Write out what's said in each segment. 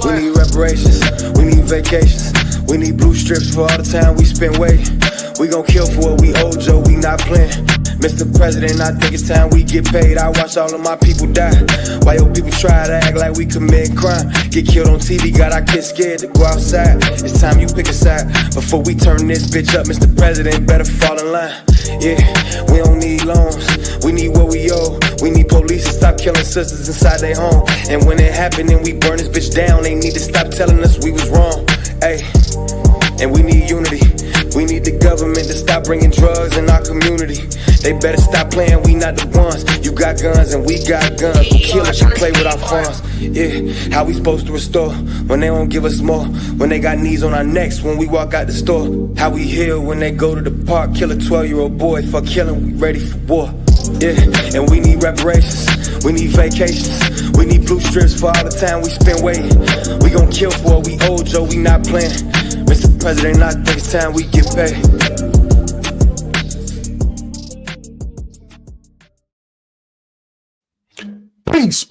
We need reparations, we need vacations, we need blue strips for all the time we spent waiting. We gon' kill for what we owe, Joe, we not playing. Mr. President, I think it's time we get paid. I watch all of my people die, while your people try to act like we commit crime. Get killed on TV, got our kids scared to go outside. It's time you pick a side, before we turn this bitch up. Mr. President, better fall in line. Yeah, we don't need loans, we need what we owe. We need police to stop killing sisters inside their home. And when it happened and we burn this bitch down, they need to stop telling us we was wrong. Hey, and we need unity. We need the government to stop bringing drugs in our community. They better stop playing, we not the ones. You got guns and we got guns. We kill if you play with our funds. Yeah, how we supposed to restore when they don't give us more? When they got knees on our necks when we walk out the store. How we heal when they go to the park, kill a 12-year-old boy for killing, we ready for war. Yeah, and we need reparations, we need vacations, we need blue strips for all the time we spent waiting. We gon' kill for what we owe, Joe, we not playing. Mr. President, I think it's time we get paid.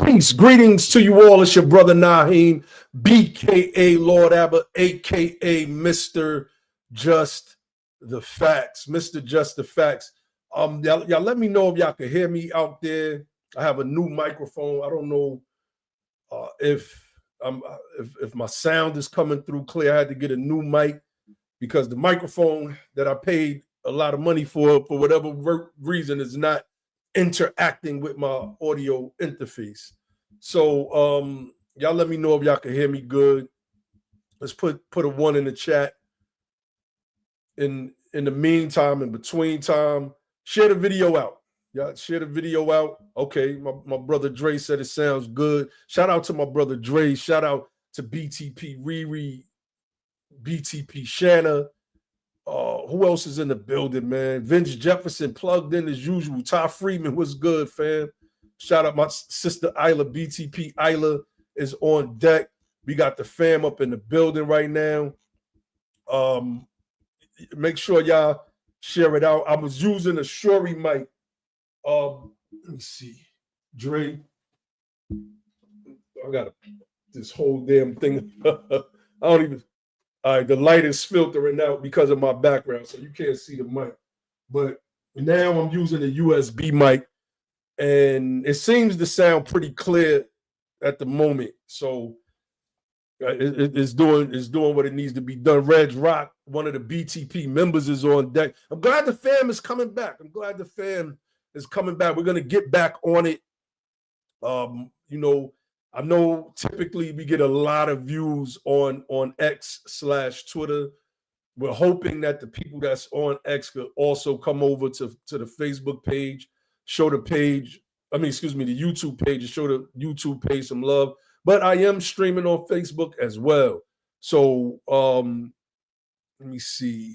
Peace, greetings to you all. It's your brother Naheem, BKA Lord Abbott, AKA Mr. Just the Facts. Mr. Just the Facts. Y'all let me know if y'all can hear me out there. I have a new microphone. I don't know if my sound is coming through clear. I had to get a new mic because the microphone that I paid a lot of money for whatever reason, is not interacting with my audio interface. So y'all let me know if y'all can hear me good. Let's put a 1 in the chat. In the meantime, in between time, share the video out. Y'all share the video out. Okay, my brother Dre said it sounds good. Shout out to my brother Dre. Shout out to BTP Riri, BTP Shanna. Who else is in the building, man? Vince Jefferson plugged in as usual. Ty Freedman was good, fam. Shout out my sister Isla, BTP Isla is on deck. We got the fam up in the building right now. Make sure y'all share it out. I was using a Shuri mic. Let me see. Dre. I got this whole damn thing. I don't even. All right, the light is filtering out because of my background, so you can't see the mic. But now I'm using a USB mic, and it seems to sound pretty clear at the moment. So it's doing what it needs to be done. Reg Rock, one of the BTP members, is on deck. I'm glad the fam is coming back. We're gonna get back on it. I know typically we get a lot of views on X/Twitter. We're hoping that the people that's on X could also come over to the Facebook page, the YouTube page, and show the YouTube page some love. But I am streaming on Facebook as well. So let me see.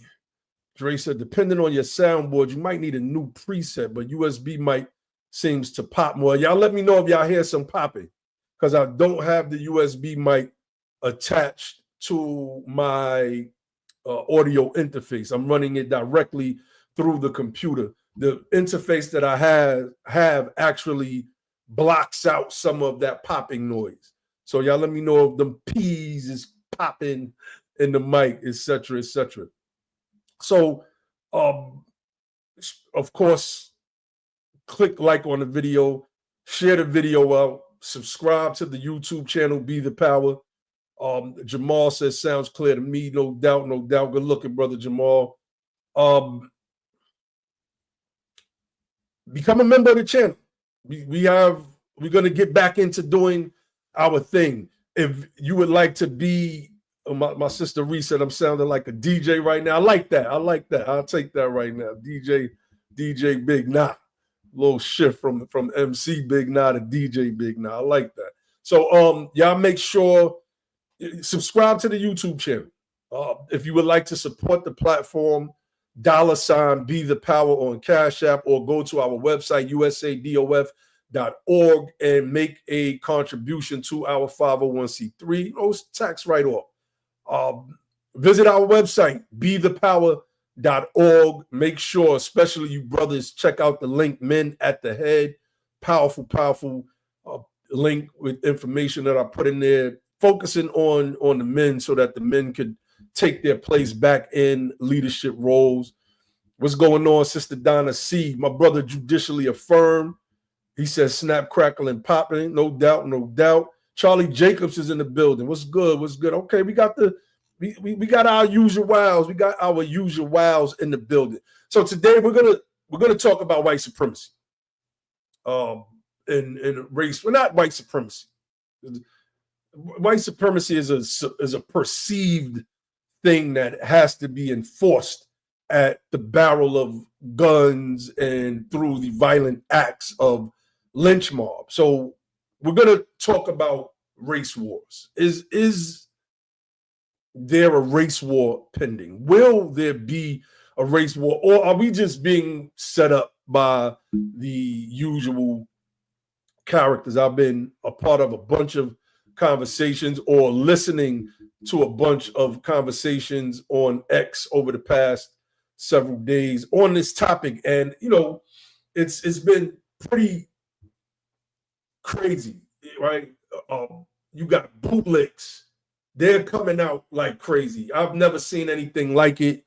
Dre said, depending on your soundboard, you might need a new preset, but USB mic seems to pop more. Y'all let me know if y'all hear some popping, because I don't have the USB mic attached to my audio interface. I'm running it directly through the computer. The interface that I have actually blocks out some of that popping noise. So y'all let me know if the P's is popping in the mic, etc., etc. So, of course, click like on the video, share the video out, subscribe to the YouTube channel, Be the Power. Jamal says, sounds clear to me. No doubt, no doubt. Good looking, brother Jamal. Become a member of the channel. We're going to get back into doing our thing. If you would like to be, my sister Reese said I'm sounding like a DJ right now. I like that. I'll take that right now. DJ Big Nah. Little shift from MC Big Nah to DJ Big Nah. I like that. So y'all make sure subscribe to the YouTube channel. If you would like to support the platform, $ Be the Power on Cash App, or go to our website, usadof.org, and make a contribution to our 501c3. It's tax write-off. Visit our website, bethepower.org. Make sure, especially you brothers, check out the link, Men at the Head. Powerful link with information that I put in there, focusing on the men so that the men could take their place back in leadership roles. What's going on, Sister Donna C? My brother judicially affirmed. He says snap, crackle, and popping. No doubt, no doubt. Charlie Jacobs is in the building. What's good? What's good? Okay, we got our usual wows. We got our usual wows in the building. So today we're gonna talk about white supremacy. And race. Well, not white supremacy. White supremacy is a perceived thing that has to be enforced at the barrel of guns and through the violent acts of lynch mob. So we're going to talk about race wars. Is there a race war pending? Will there be a race war, or are we just being set up by the usual characters? I've been a part of a bunch of conversations or listening to a bunch of conversations on X over the past several days on this topic, and it's been pretty crazy, right? You got bootlicks, they're coming out like crazy. I've never seen anything like it.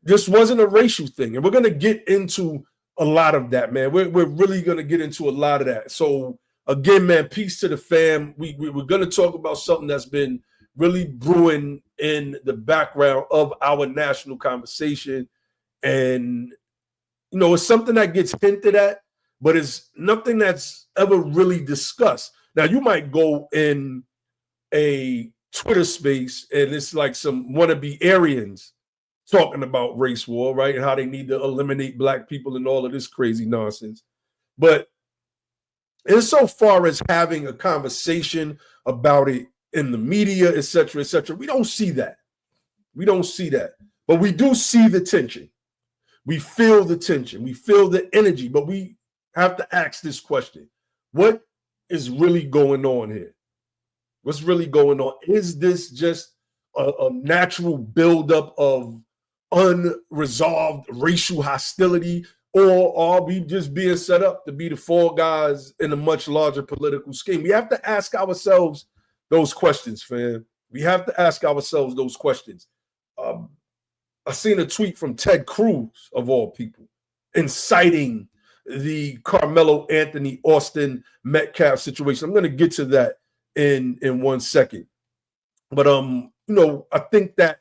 This wasn't a racial thing, and we're going to get into a lot of that, man. We're really going to get into a lot of that. So again, man, peace to the fam. We're going to talk about something that's been really brewing in the background of our national conversation. And, it's something that gets hinted at, but it's nothing that's ever really discussed. Now, you might go in a Twitter space and it's like some wannabe Aryans talking about race war, right? And how they need to eliminate black people and all of this crazy nonsense. But insofar as having a conversation about it in the media, et cetera, we don't see that. But we do see the tension. We feel the tension. We feel the energy. But we have to ask this question. What is really going on here? What's really going on? Is this just a natural buildup of unresolved racial hostility, or are we just being set up to be the fall guys in a much larger political scheme? We have to ask ourselves those questions, fam. We have to ask ourselves those questions. I seen a tweet from Ted Cruz, of all people, inciting the Karmelo Anthony, Austin Metcalf situation. I'm going to get to that in 1 second. But, I think that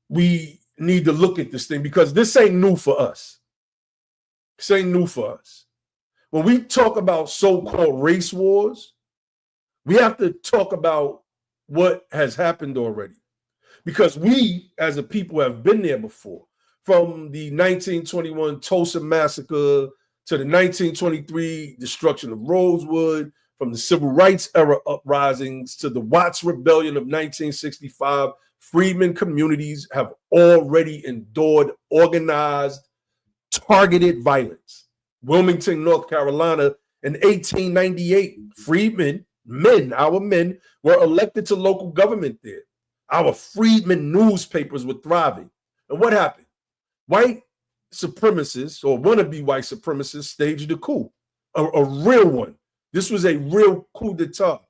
we need to look at this thing because this ain't new for us. This ain't new for us. When we talk about so-called race wars, we have to talk about what has happened already. Because we, as a people, have been there before. From the 1921 Tulsa Massacre to the 1923 destruction of Rosewood, from the Civil Rights era uprisings to the Watts Rebellion of 1965, freedmen communities have already endured organized, targeted violence. Wilmington, North Carolina, in 1898, freedmen, our men were elected to local government there. Our freedmen newspapers were thriving. And what happened? White supremacists or wannabe white supremacists staged a coup, a real one. This was a real coup d'etat.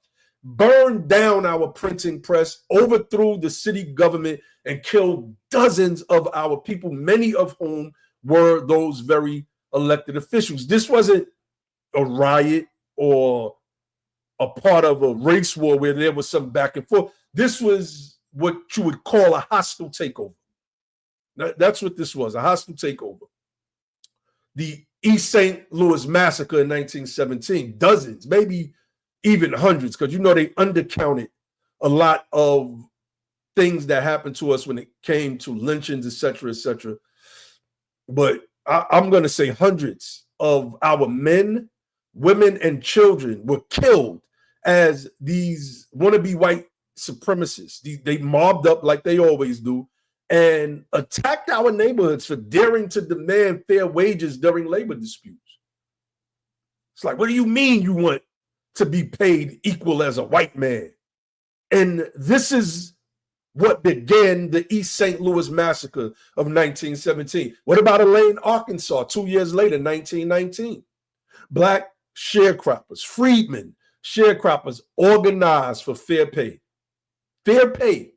Burned down our printing press, overthrew the city government, and killed dozens of our people, many of whom were those very elected officials. This wasn't a riot or a part of a race war where there was some back and forth. This was what you would call a hostile takeover. That's what this was, a hostile takeover. The East St. Louis massacre in 1917, dozens, maybe even hundreds, because you know they undercounted a lot of things that happened to us when it came to lynchings, et cetera, et cetera. But I'm going to say hundreds of our men, women, and children were killed as these wannabe white supremacists. They mobbed up like they always do and attacked our neighborhoods for daring to demand fair wages during labor disputes. It's like, what do you mean you want to be paid equal as a white man? And this is what began the East St. Louis massacre of 1917. What about Elaine, Arkansas, 2 years later, 1919? Black sharecroppers, freedmen, sharecroppers organized for fair pay. Fair pay.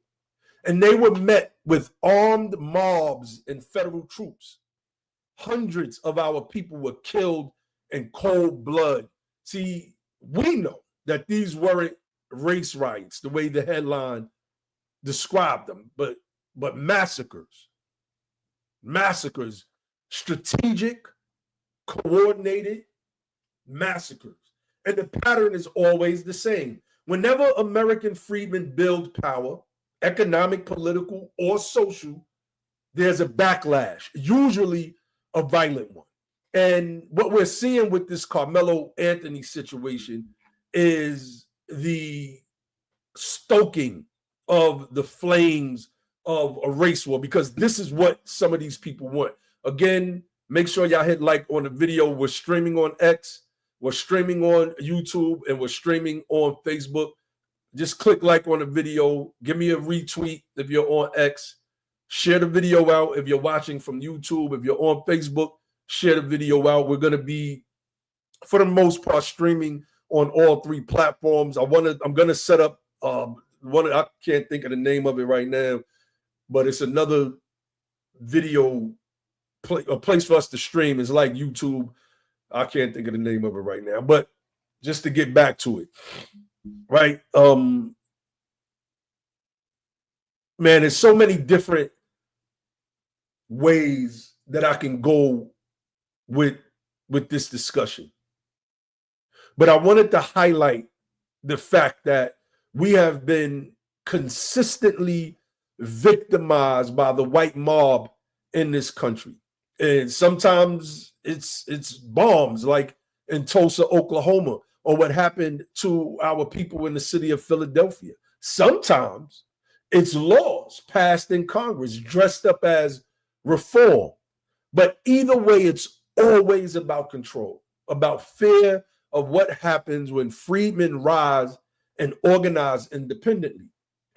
And they were met with armed mobs and federal troops. Hundreds of our people were killed in cold blood. See, we know that these weren't race riots, the way the headline described them, but massacres, strategic, coordinated massacres. And the pattern is always the same. Whenever American freedmen build power, economic, political, or social, there's a backlash, usually a violent one. And what we're seeing with this Karmelo Anthony situation is the stoking of the flames of a race war, because this is what some of these people want. Again, make sure y'all hit like on the video. We're streaming on X, we're streaming on YouTube, and we're streaming on Facebook. Just click like on the video. Give me a retweet if you're on X. Share the video out if you're watching from YouTube. If you're on Facebook, share the video out. We're going to be, for the most part, streaming on all three platforms. I'm going to set up I can't think of the name of it right now, but it's another video a place for us to stream. It's like YouTube. I can't think of the name of it right now, but just to get back to it, right? Man, there's so many different ways that I can go with this discussion, but I wanted to highlight the fact that we have been consistently victimized by the white mob in this country. And sometimes it's bombs like in Tulsa, Oklahoma, or what happened to our people in the city of Philadelphia. Sometimes it's laws passed in Congress dressed up as reform. But either way, it's always about control, about fear of what happens when freedmen rise and organize independently.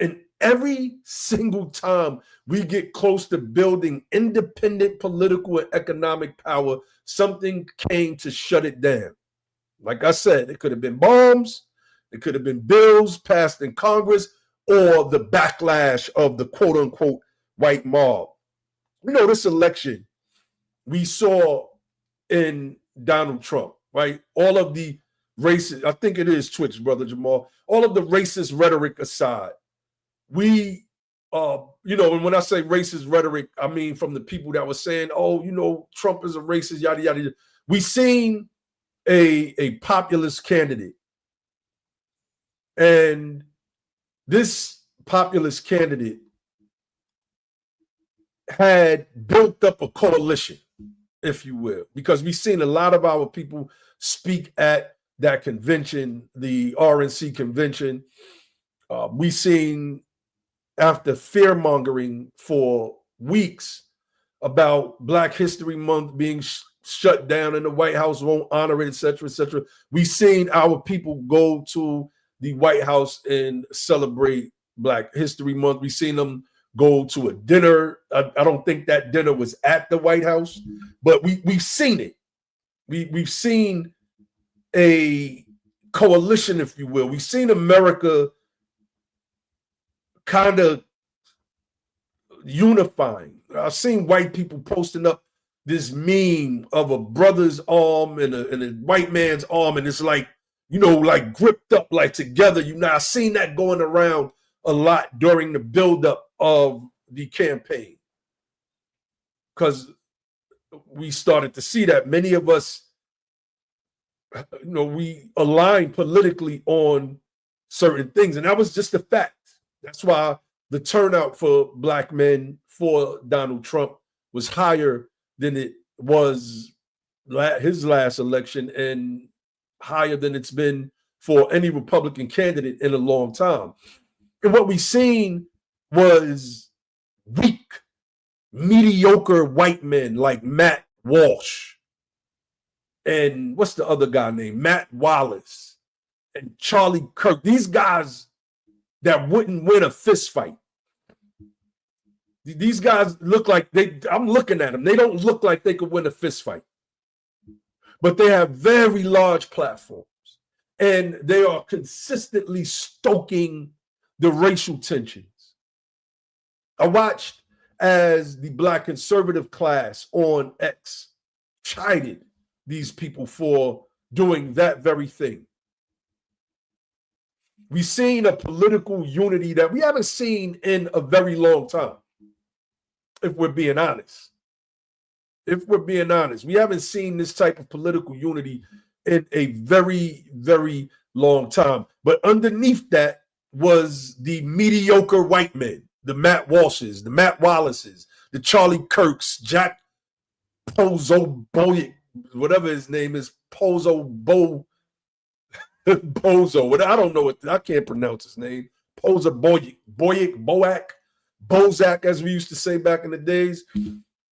And every single time we get close to building independent political and economic power, something came to shut it down. Like I said, it could have been bombs, it could have been bills passed in Congress, or the backlash of the quote unquote white mob. You know, this election we saw in Donald Trump, right? All of the racist, I think it is Twitch, Brother Jamal, all of the racist rhetoric aside, we, and when I say racist rhetoric, I mean from the people that were saying, oh, Trump is a racist, yada, yada, yada. We seen a populist candidate. And this populist candidate had built up a coalition, if you will, because we've seen a lot of our people speak at that convention, the RNC convention. We've seen, after fear-mongering for weeks about Black History Month being shut down and the White House won't honor it, et cetera, et cetera, we've seen our people go to the White House and celebrate Black History Month. We've seen them go to a dinner. I don't think that dinner was at the White House, but we've seen it. We've seen a coalition, if you will. We've seen America kind of unifying. I've seen white people posting up this meme of a brother's arm and a white man's arm, and it's like, you know, like gripped up, like together. You know, I've seen that going around a lot during the buildup of the campaign, because we started to see that many of us, you know, we align politically on certain things, and that was just a fact. That's why the turnout for Black men for Donald Trump was higher than it was his last election, and higher than it's been for any Republican candidate in a long time. And what we seen was weak, mediocre white men like Matt Walsh and what's the other guy named Matt Wallace and Charlie Kirk. These guys that wouldn't win a fist fight. These guys look like I'm looking at them. They don't look like they could win a fist fight, but they have very large platforms, and they are consistently stoking the racial tensions. I watched as the Black conservative class on X chided these people for doing that very thing. We've seen a political unity that we haven't seen in a very long time, if we're being honest. If we're being honest, we haven't seen this type of political unity in a very, very long time. But underneath that was the mediocre white men, the Matt Walshes, the Matt Wallaces, the Charlie Kirks, Jack Pozo Boyek, whatever his name is, Pozo Bozo. I don't know what, I can't pronounce his name. Pozo Boyek, Bozak, as we used to say back in the days.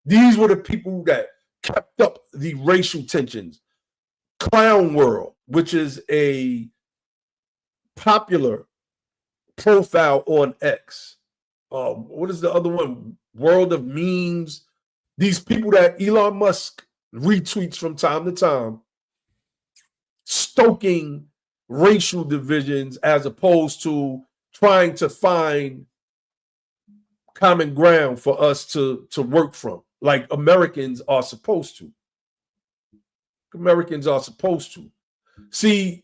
These were the people that kept up the racial tensions. Clown World, which is a popular profile on X. What is the other one? World of Memes. These people that Elon Musk retweets from time to time, stoking racial divisions as opposed to trying to find common ground for us to work from, like Americans are supposed to. Americans are supposed to. See,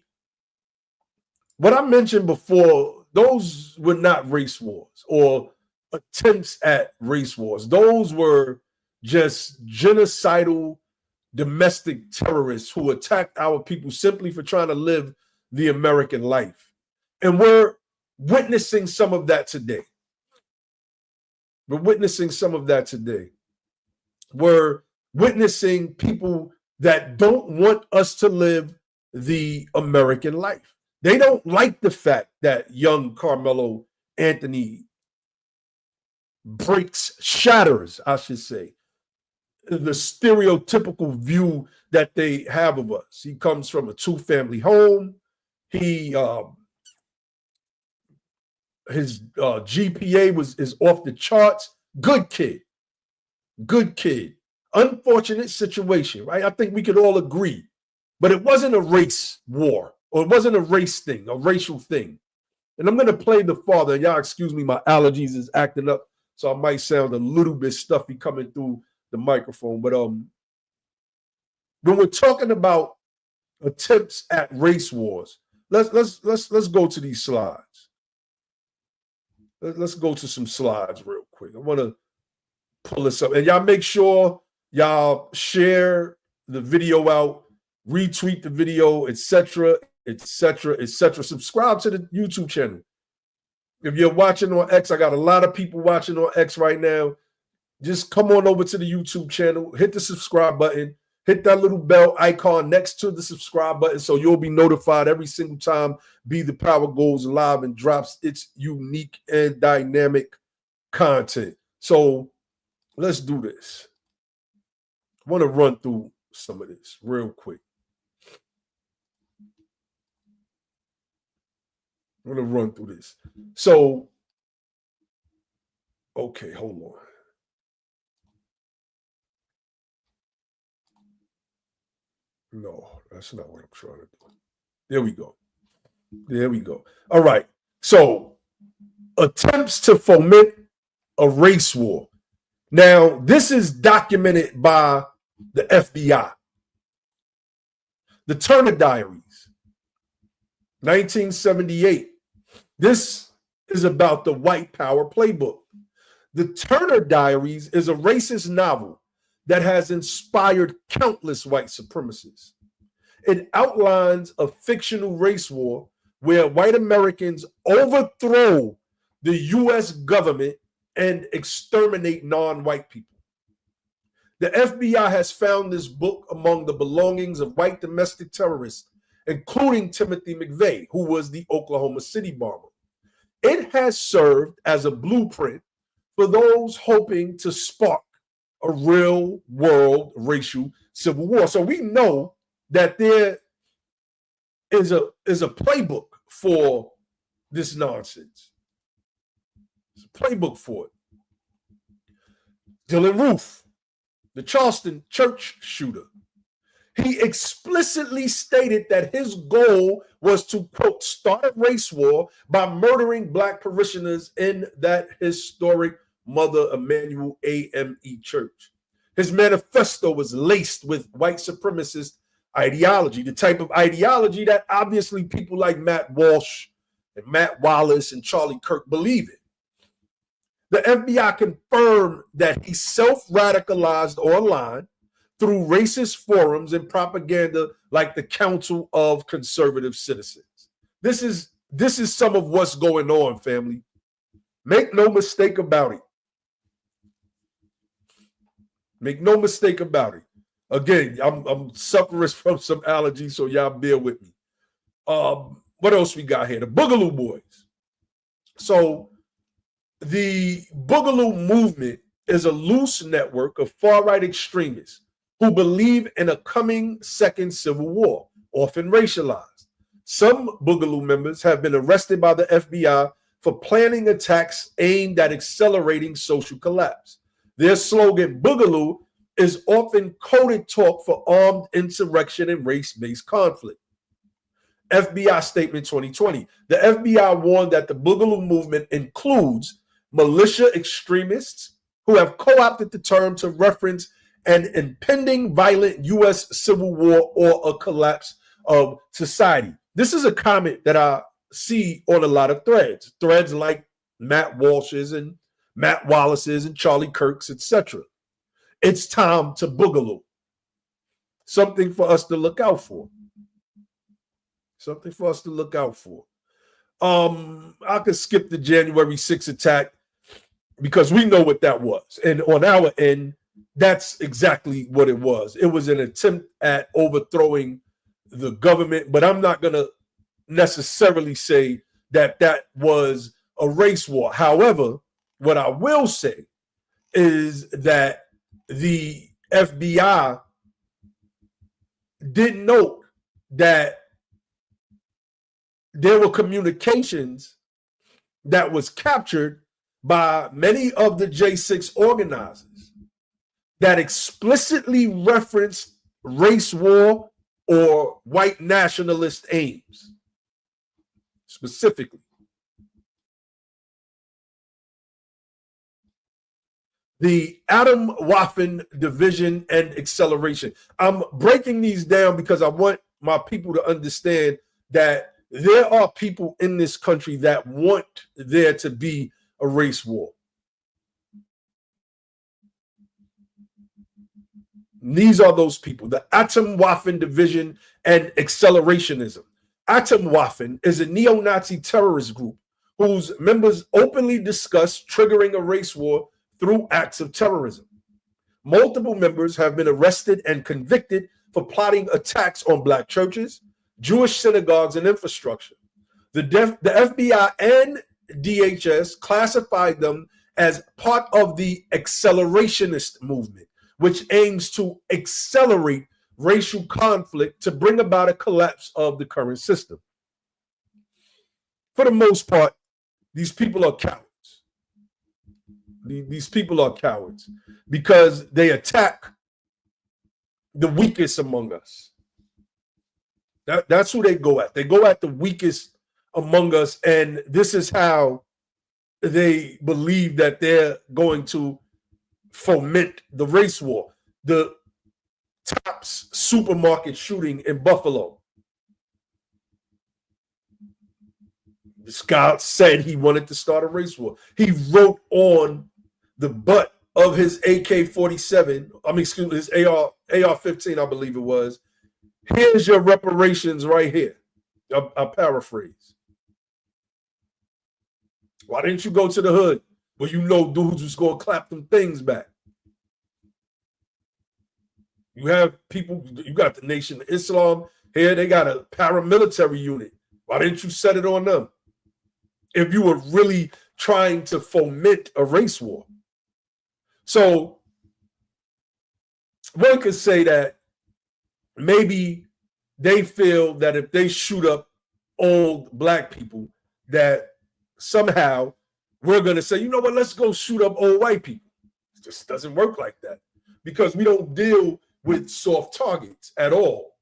what I mentioned before, those were not race wars or attempts at race wars. Those were just genocidal domestic terrorists who attacked our people simply for trying to live the American life. And we're witnessing some of that today. We're witnessing some of that today. We're witnessing people that don't want us to live the American life. They don't like the fact that young Karmelo Anthony shatters, I should say, the stereotypical view that they have of us. He comes from a two-family home. His GPA is off the charts. Good kid. Unfortunate situation, right? I think we could all agree. But it wasn't a race war, or it wasn't a race thing, a racial thing. And I'm going to play the father. Y'all excuse me, my allergies is acting up, so I might sound a little bit stuffy coming through the microphone. But when we're talking about attempts at race wars, let's go to these slides. Let's go to some slides real quick. I want to pull this up, and y'all make sure y'all share the video out, retweet the video, etc., etc., etc. Subscribe to the YouTube channel. If you're watching on X, I got a lot of people watching on X right now. Just come on over to the YouTube channel, hit the subscribe button, hit that little bell icon next to the subscribe button so you'll be notified every single time Be the Power goes live and drops its unique and dynamic content. So let's do this. I want to run through some of this real quick. I'm going to run through this. So, okay, hold on. No, that's not what I'm trying to do. There we go. There we go. All right. So, attempts to foment a race war. Now, this is documented by the FBI. The Turner Diaries, 1978. This is about the white power playbook. The Turner Diaries is a racist novel that has inspired countless white supremacists. It outlines a fictional race war where white Americans overthrow the U.S. government and exterminate non-white people. The FBI has found this book among the belongings of white domestic terrorists, including Timothy McVeigh, who was the Oklahoma City bomber. It has served as a blueprint for those hoping to spark a real world racial civil war. So we know that there is a playbook for this nonsense. There's a playbook for it. Dylan Roof, the Charleston church shooter, he explicitly stated that his goal was to, quote, start a race war by murdering black parishioners in that historic Mother Emanuel AME church. His manifesto was laced with white supremacist ideology, the type of ideology that obviously people like Matt Walsh and Matt Wallace and Charlie Kirk believe in. The FBI confirmed that he self-radicalized online through racist forums and propaganda like the Council of Conservative Citizens. This is some of what's going on, family. Make no mistake about it. Make no mistake about it. Again, I'm suffering from some allergies, so y'all bear with me. What else we got here? The Boogaloo Boys. So the Boogaloo movement is a loose network of far-right extremists who believe in a coming second civil war, often racialized. Some Boogaloo members have been arrested by the FBI for planning attacks aimed at accelerating social collapse. Their slogan, Boogaloo, is often coded talk for armed insurrection and race-based conflict. FBI Statement 2020. The FBI warned that the Boogaloo movement includes militia extremists who have co-opted the term to reference an impending violent U.S. civil war or a collapse of society. This is a comment that I see on a lot of threads like Matt Walsh's and Matt Wallace's and Charlie Kirk's, etc. It's time to Boogaloo. Something for us to look out for. Something for us to look out for. I could skip the January 6th attack because we know what that was. And on our end, that's exactly what it was. It was an attempt at overthrowing the government, but I'm not going to necessarily say that that was a race war. However, what I will say is that the FBI did note that there were communications that was captured by many of the J6 organizers that explicitly referenced race war or white nationalist aims, specifically. The Atomwaffen Division and Acceleration. I'm breaking these down because I want my people to understand that there are people in this country that want there to be a race war. These are those people, the Atomwaffen Division and Accelerationism. Atomwaffen is a neo-Nazi terrorist group whose members openly discuss triggering a race war through acts of terrorism. Multiple members have been arrested and convicted for plotting attacks on black churches, Jewish synagogues, and infrastructure. The FBI and DHS classified them as part of the accelerationist movement, which aims to accelerate racial conflict to bring about a collapse of the current system. for the most part, these people are cowards. These people are cowards because they attack the weakest among us. That's who they go at. They go at the weakest among us, and this is how they believe that they're going to foment the race war. The Tops supermarket shooting in Buffalo. This guy said he wanted to start a race war. He wrote on the butt of his AK-47, his AR-15, I believe it was, here's your reparations right here. I'll paraphrase. Why didn't you go to the hood where you know dudes was going to clap them things back? You have people, you got the Nation of Islam here, they got a paramilitary unit. Why didn't you set it on them? If you were really trying to foment a race war. So one could say that maybe they feel that if they shoot up old black people, that somehow we're going to say, you know what, let's go shoot up old white people. It just doesn't work like that because we don't deal with soft targets at all.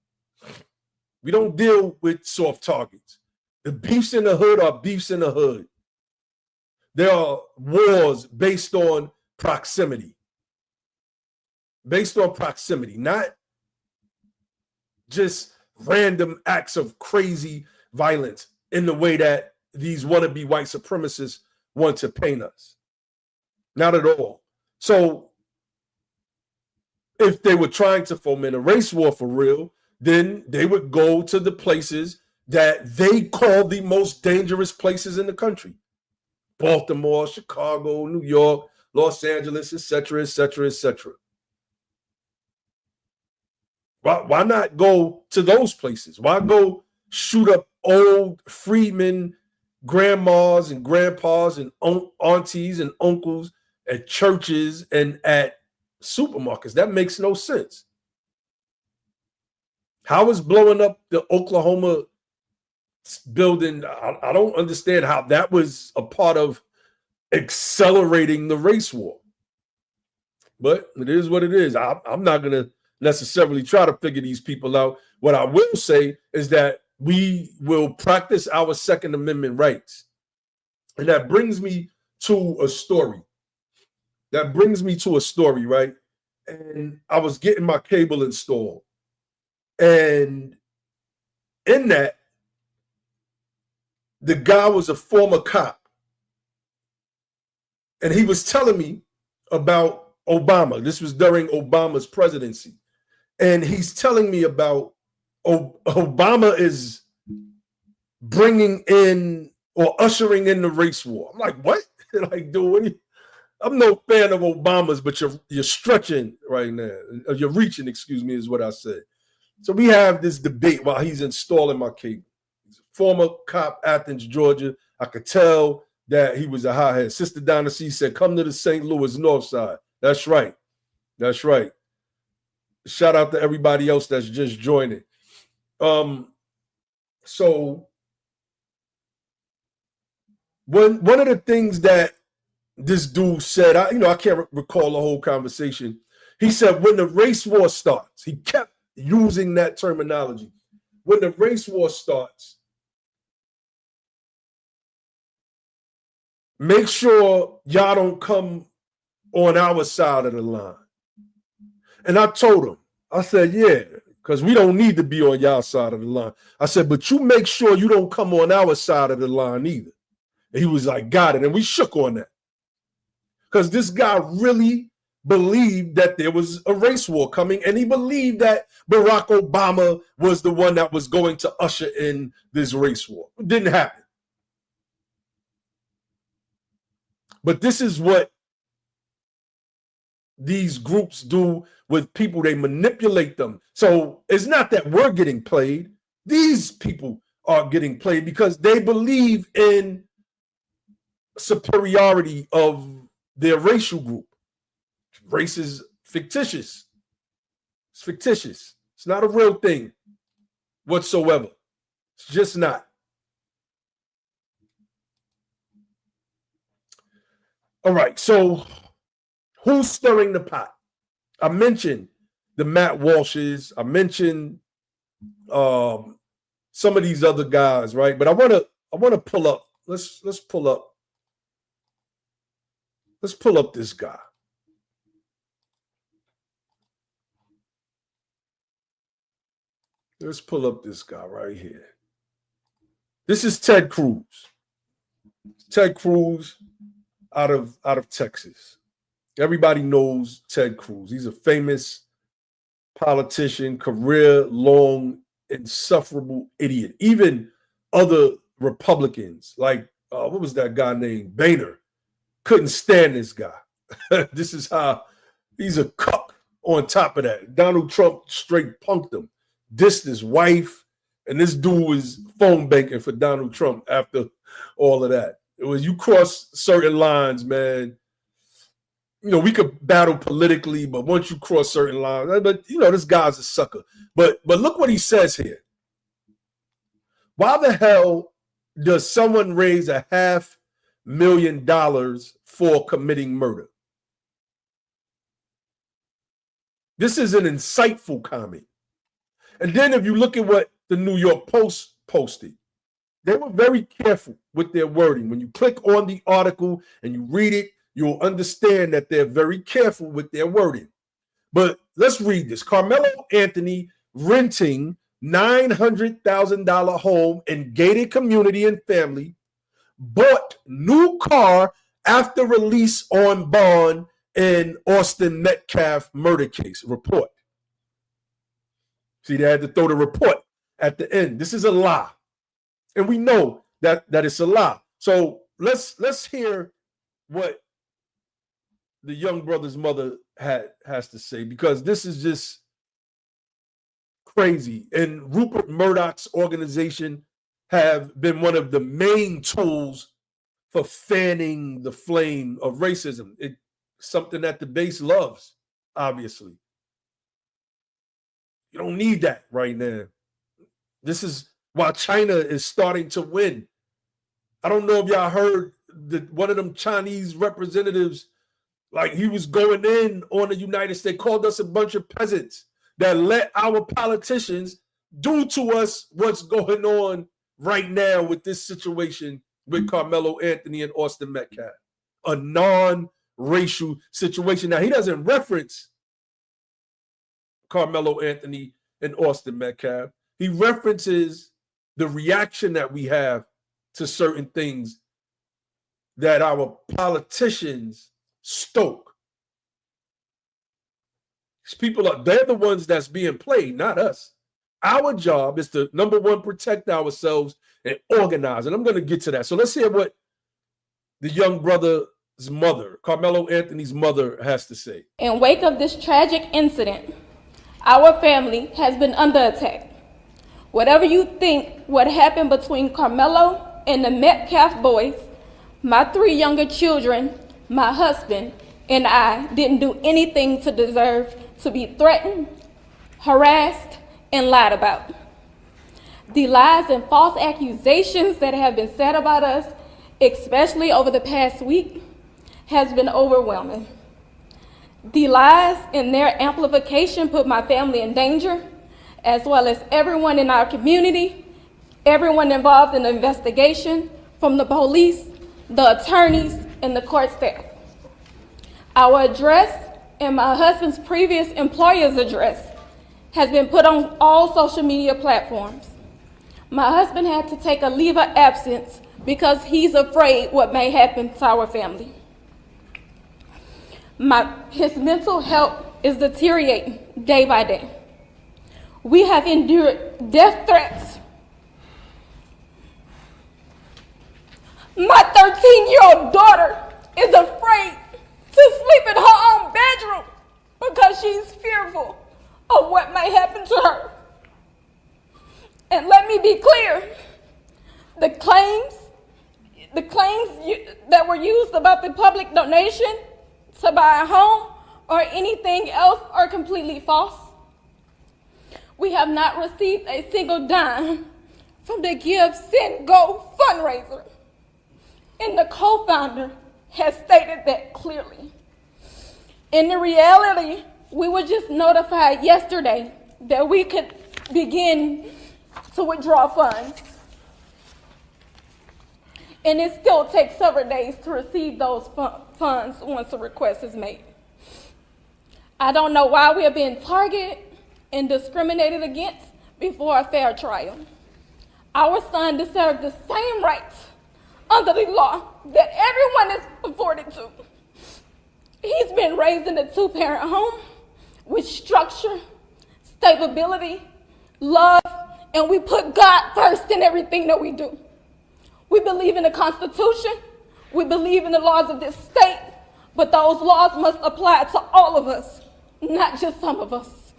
We don't deal with soft targets. The beefs in the hood are beefs in the hood. There are wars based on proximity. Based on proximity, not just random acts of crazy violence in the way that these wannabe white supremacists want to paint us. Not at all. So if they were trying to foment a race war for real, then they would go to the places that they call the most dangerous places in the country. Baltimore, Chicago, New York, Los Angeles, etc., etc., etc. Why not go to those places? Why go shoot up old freedmen, grandmas and grandpas and aunties and uncles at churches and at supermarkets? That makes no sense. How is blowing up the Oklahoma building? I don't understand how that was a part of accelerating the race war. But it is what it is. I'm not going to necessarily try to figure these people out. What I will say is that we will practice our Second Amendment rights. And that brings me to a story. Right? And I was getting my cable installed. And in that, the guy was a former cop. And he was telling me about Obama. This was during Obama's presidency. And he's telling me about Obama is bringing in or ushering in the race war. I'm like, what? Like, dude, I'm no fan of Obama's, but you're stretching right now. You're reaching, excuse me, is what I said. So we have this debate while he's installing my cable. He's a former cop, Athens, Georgia. I could tell that he was a hothead. Sister Donna C said, come to the St. Louis North Side. That's right. That's right. Shout out to everybody else that's just joining. So one of the things that this dude said, I can't recall the whole conversation. He said, when the race war starts, he kept using that terminology. When the race war starts, make sure y'all don't come on our side of the line. And I told him, I said, yeah, because we don't need to be on y'all side of the line. I said, but you make sure you don't come on our side of the line either. And he was like, got it. And we shook on that. Because this guy really believed that there was a race war coming, and he believed that Barack Obama was the one that was going to usher in this race war. It didn't happen. But this is what these groups do with people. They manipulate them. So it's not that we're getting played. These people are getting played because they believe in superiority of their racial group. Race is fictitious. It's fictitious. It's not a real thing whatsoever. It's just not. All right, so who's stirring the pot? I mentioned the Matt Walshes. I mentioned some of these other guys, right? But I want to pull up. Let's pull up. Let's pull up this guy. Let's pull up this guy right here. This is Ted Cruz. Ted Cruz out of Texas. Everybody knows Ted Cruz. He's a famous politician, career-long, insufferable idiot. Even other Republicans, like what was that guy named Boehner, couldn't stand this guy. This is how he's a cuck on top of that. Donald Trump straight punked him, dissed his wife, and this dude was phone banking for Donald Trump after all of that. It was, you cross certain lines, man. You know, we could battle politically, but once you cross certain lines, but you know, this guy's a sucker. But look what he says here. Why the hell does someone raise $500,000 for committing murder? This is an insightful comment. And then if you look at what the New York Post posted, they were very careful with their wording. When you click on the article and you read it, you'll understand that they're very careful with their wording. But let's read this. Karmelo Anthony renting $900,000 home in gated community and family, bought new car after release on bond in Austin Metcalf murder case report. See, they had to throw the report at the end. This is a lie. And we know that it's a lie. So let's hear what the young brother's mother has to say, because this is just crazy. And Rupert Murdoch's organization have been one of the main tools for fanning the flame of racism. It's something that the base loves, obviously. You don't need that right now. This is why China is starting to win. I don't know if y'all heard that one of them Chinese representatives, like he was going in on the United States, called us a bunch of peasants that let our politicians do to us what's going on right now with this situation with Karmelo Anthony and Austin Metcalf. A non-racial situation. Now, he doesn't reference Karmelo Anthony and Austin Metcalf. He references the reaction that we have to certain things that our politicians stoke. These people they're the ones that's being played, not us. Our job is to, number one, protect ourselves and organize. And I'm going to get to that. So let's hear what the young brother's mother, Karmelo Anthony's mother, has to say. In wake of this tragic incident, our family has been under attack. Whatever you think what happened between Karmelo and the Metcalf boys, my 3 younger children, my husband, and I didn't do anything to deserve to be threatened, harassed, and lied about. The lies and false accusations that have been said about us, especially over the past week, has been overwhelming. The lies and their amplification put my family in danger, as well as everyone in our community, everyone involved in the investigation, from the police, the attorneys, and the court staff. Our address and my husband's previous employer's address has been put on all social media platforms. My husband had to take a leave of absence because he's afraid what may happen to our family. His mental health is deteriorating day by day. We have endured death threats. My 13-year-old daughter is afraid to sleep in her own bedroom because she's fearful of what may happen to her. And let me be clear, the claims that were used about the public donation to buy a home or anything else are completely false. We have not received a single dime from the Give, Send, Go fundraiser. And the co-founder has stated that clearly. In the reality, we were just notified yesterday that we could begin to withdraw funds. And it still takes several days to receive those funds once a request is made. I don't know why we are being targeted and discriminated against before a fair trial. Our son deserves the same rights under the law that everyone is afforded to. He's been raised in a two-parent home with structure, stability, love, and we put God first in everything that we do. We believe in the Constitution, we believe in the laws of this state, but those laws must apply to all of us, not just some of us.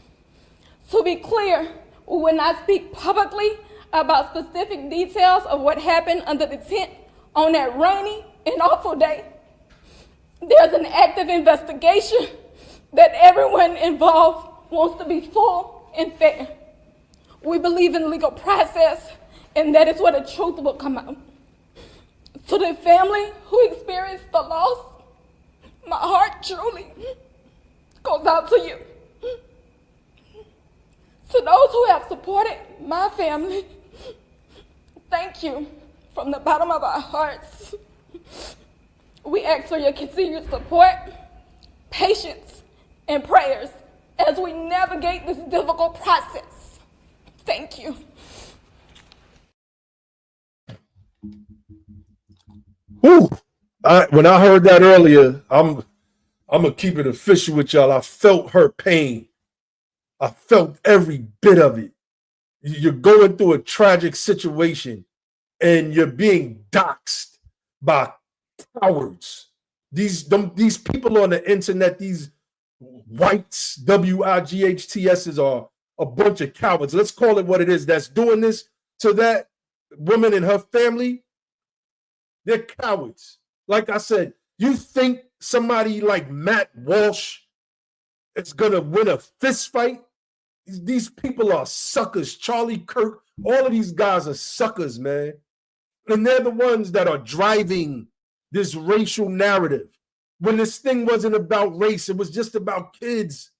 To be clear, we will not speak publicly about specific details of what happened under the tent on that rainy and awful day. There's an active investigation that everyone involved wants to be full and fair. We believe in legal process, and that is where the truth will come out. To the family who experienced the loss, my heart truly goes out to you. To those who have supported my family, thank you from the bottom of our hearts. We ask for your continued support, patience, and prayers as we navigate this difficult process. Thank you. Whew. When I heard that earlier, I'm gonna keep it official with y'all. I felt her pain. I felt every bit of it. You're going through a tragic situation and you're being doxxed by cowards. These people on the internet, these whites, WIGHTSs, are a bunch of cowards. Let's call it what it is. That's doing this to that woman and her family. They're cowards. Like I said, you think somebody like Matt Walsh is gonna win a fist fight? These people are suckers. Charlie Kirk, all of these guys are suckers, man. And they're the ones that are driving this racial narrative. When this thing wasn't about race, it was just about kids.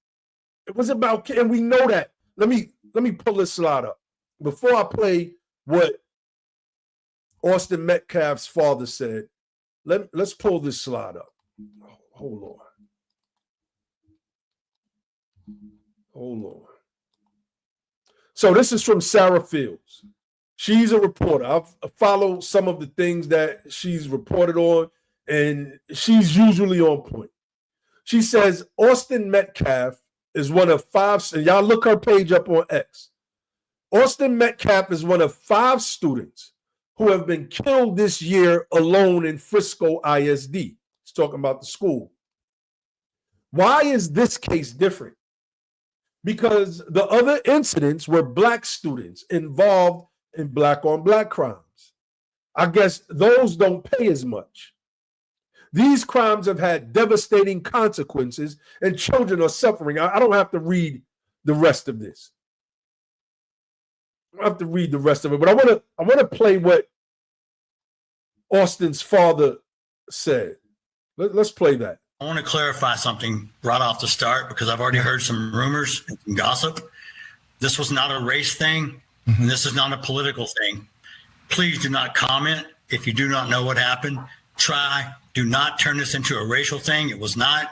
It was about kids, and we know that. Let me pull this slide up. Before I play what Austin Metcalf's father said, let's pull this slide up. Hold on. So this is from Sarah Fields. She's a reporter. I've followed some of the things that she's reported on, and she's usually on point. She says Austin Metcalf is one of 5, and y'all look her page up on X. Austin Metcalf is one of 5 students who have been killed this year alone in Frisco ISD. He's talking about the school. Why is this case different? Because the other incidents were Black students involved in Black-on-Black crimes. I guess those don't pay as much. These crimes have had devastating consequences, and children are suffering. I don't have to read the rest of this. I don't have to read the rest of it, but I want to play what Austin's father said. Let's play that. I want to clarify something right off the start, because I've already heard some rumors and some gossip. This was not a race thing, and this is not a political thing. Please do not comment if you do not know what happened. Do not turn this into a racial thing. It was not.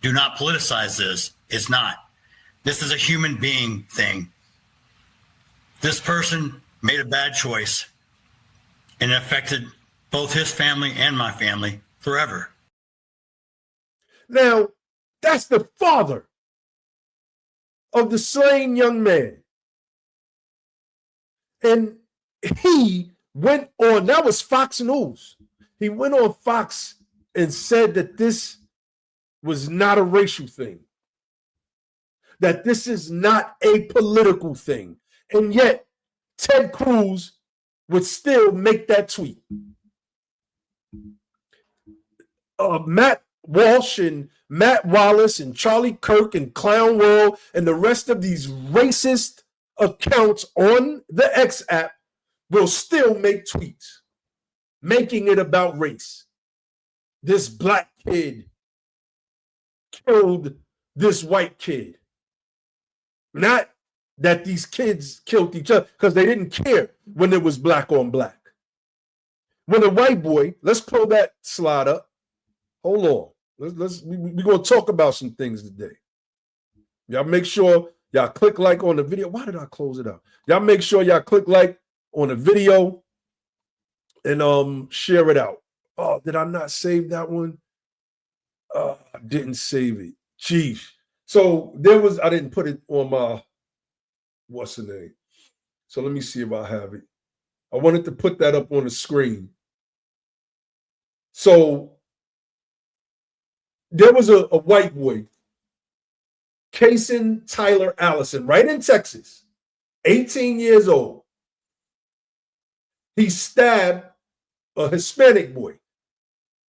Do not politicize this. It's not. This is a human being thing. This person made a bad choice, and it affected both his family and my family forever. Now, that's the father of the slain young man. And he went on, that was Fox News. He went on Fox and said that this was not a racial thing, that this is not a political thing. And yet, Ted Cruz would still make that tweet. Matt Walsh and Matt Wallace and Charlie Kirk and Clown World and the rest of these racist accounts on the X app will still make tweets, making it about race. this black kid killed this white kid. Not that these kids killed each other, because they didn't care when it was black on black. When a white boy, let's pull that slide up. Hold on. We're going to talk about some things today. Y'all make sure y'all click like on the video. Why did I close it out? Y'all make sure y'all click like on the video and share it out. Oh, did I not save that one? I didn't save it. Jeez. So there was, I didn't put it on my, what's the name? So let me see if I have it. I wanted to put that up on the screen. So there was a white boy, Kason Tyler Allison, right in Texas, 18 years old. He stabbed a Hispanic boy.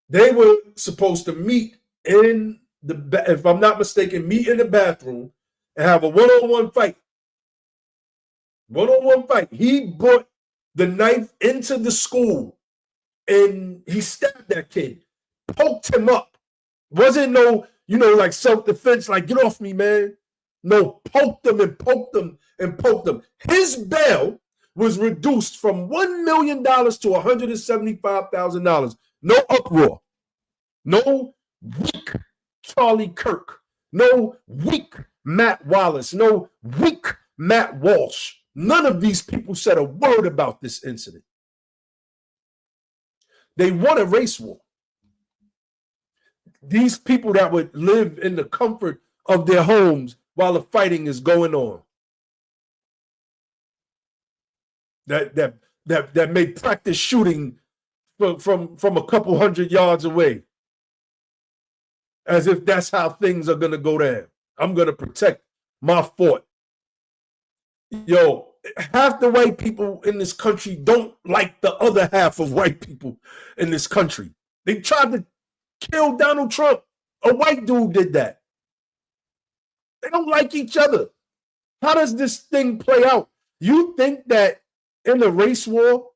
They were supposed to meet in the, if I'm not mistaken, meet in the bathroom and have a one-on-one fight. One-on-one fight. He brought the knife into the school and he stabbed that kid, poked him up. Wasn't no, like self-defense, like, get off me, man. No, poked him and poked him and poked him. His bail was reduced from $1 million to $175,000. No uproar. No weak Charlie Kirk. No weak Matt Wallace. No weak Matt Walsh. None of these people said a word about this incident. They won a race war. These people that would live in the comfort of their homes while the fighting is going on. That may practice shooting from a couple hundred yards away. As if that's how things are going to go down. I'm going to protect my fort. Yo, half the white people in this country don't like the other half of white people in this country. They tried to kill Donald Trump. A white dude did that. They don't like each other. How does this thing play out? You think that in the race war,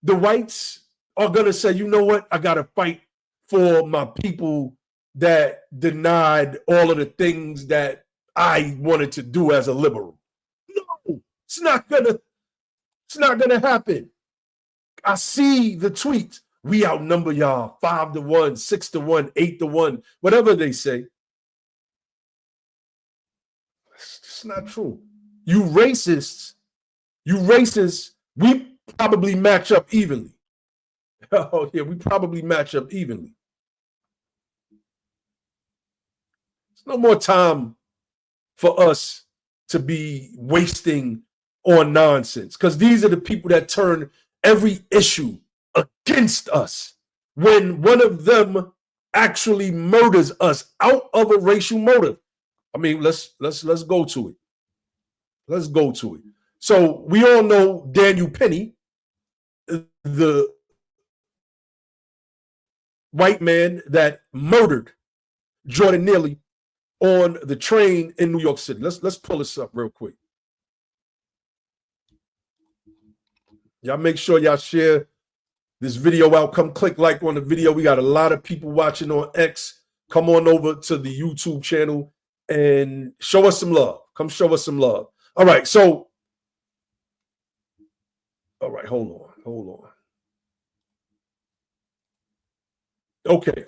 the whites are going to say, you know what, I got to fight for my people that denied all of the things that I wanted to do as a liberal? No, it's not gonna happen. I see the tweets. We outnumber y'all 5-1, 6-1, 8-1, whatever they say. It's not true. You racists, we probably match up evenly. Oh, yeah, we probably match up evenly. There's no more time for us to be wasting on nonsense, because these are the people that turn every issue against us when one of them actually murders us out of a racial motive. I mean, let's go to it. Let's go to it. So we all know Daniel Penny, the white man that murdered Jordan Neely on the train in New York City. Let's pull this up real quick. Y'all make sure y'all share this video out. Come click like on the video. We got a lot of people watching on X. Come on over to the YouTube channel and show us some love. Come show us some love. All right, so, all right, hold on. Okay.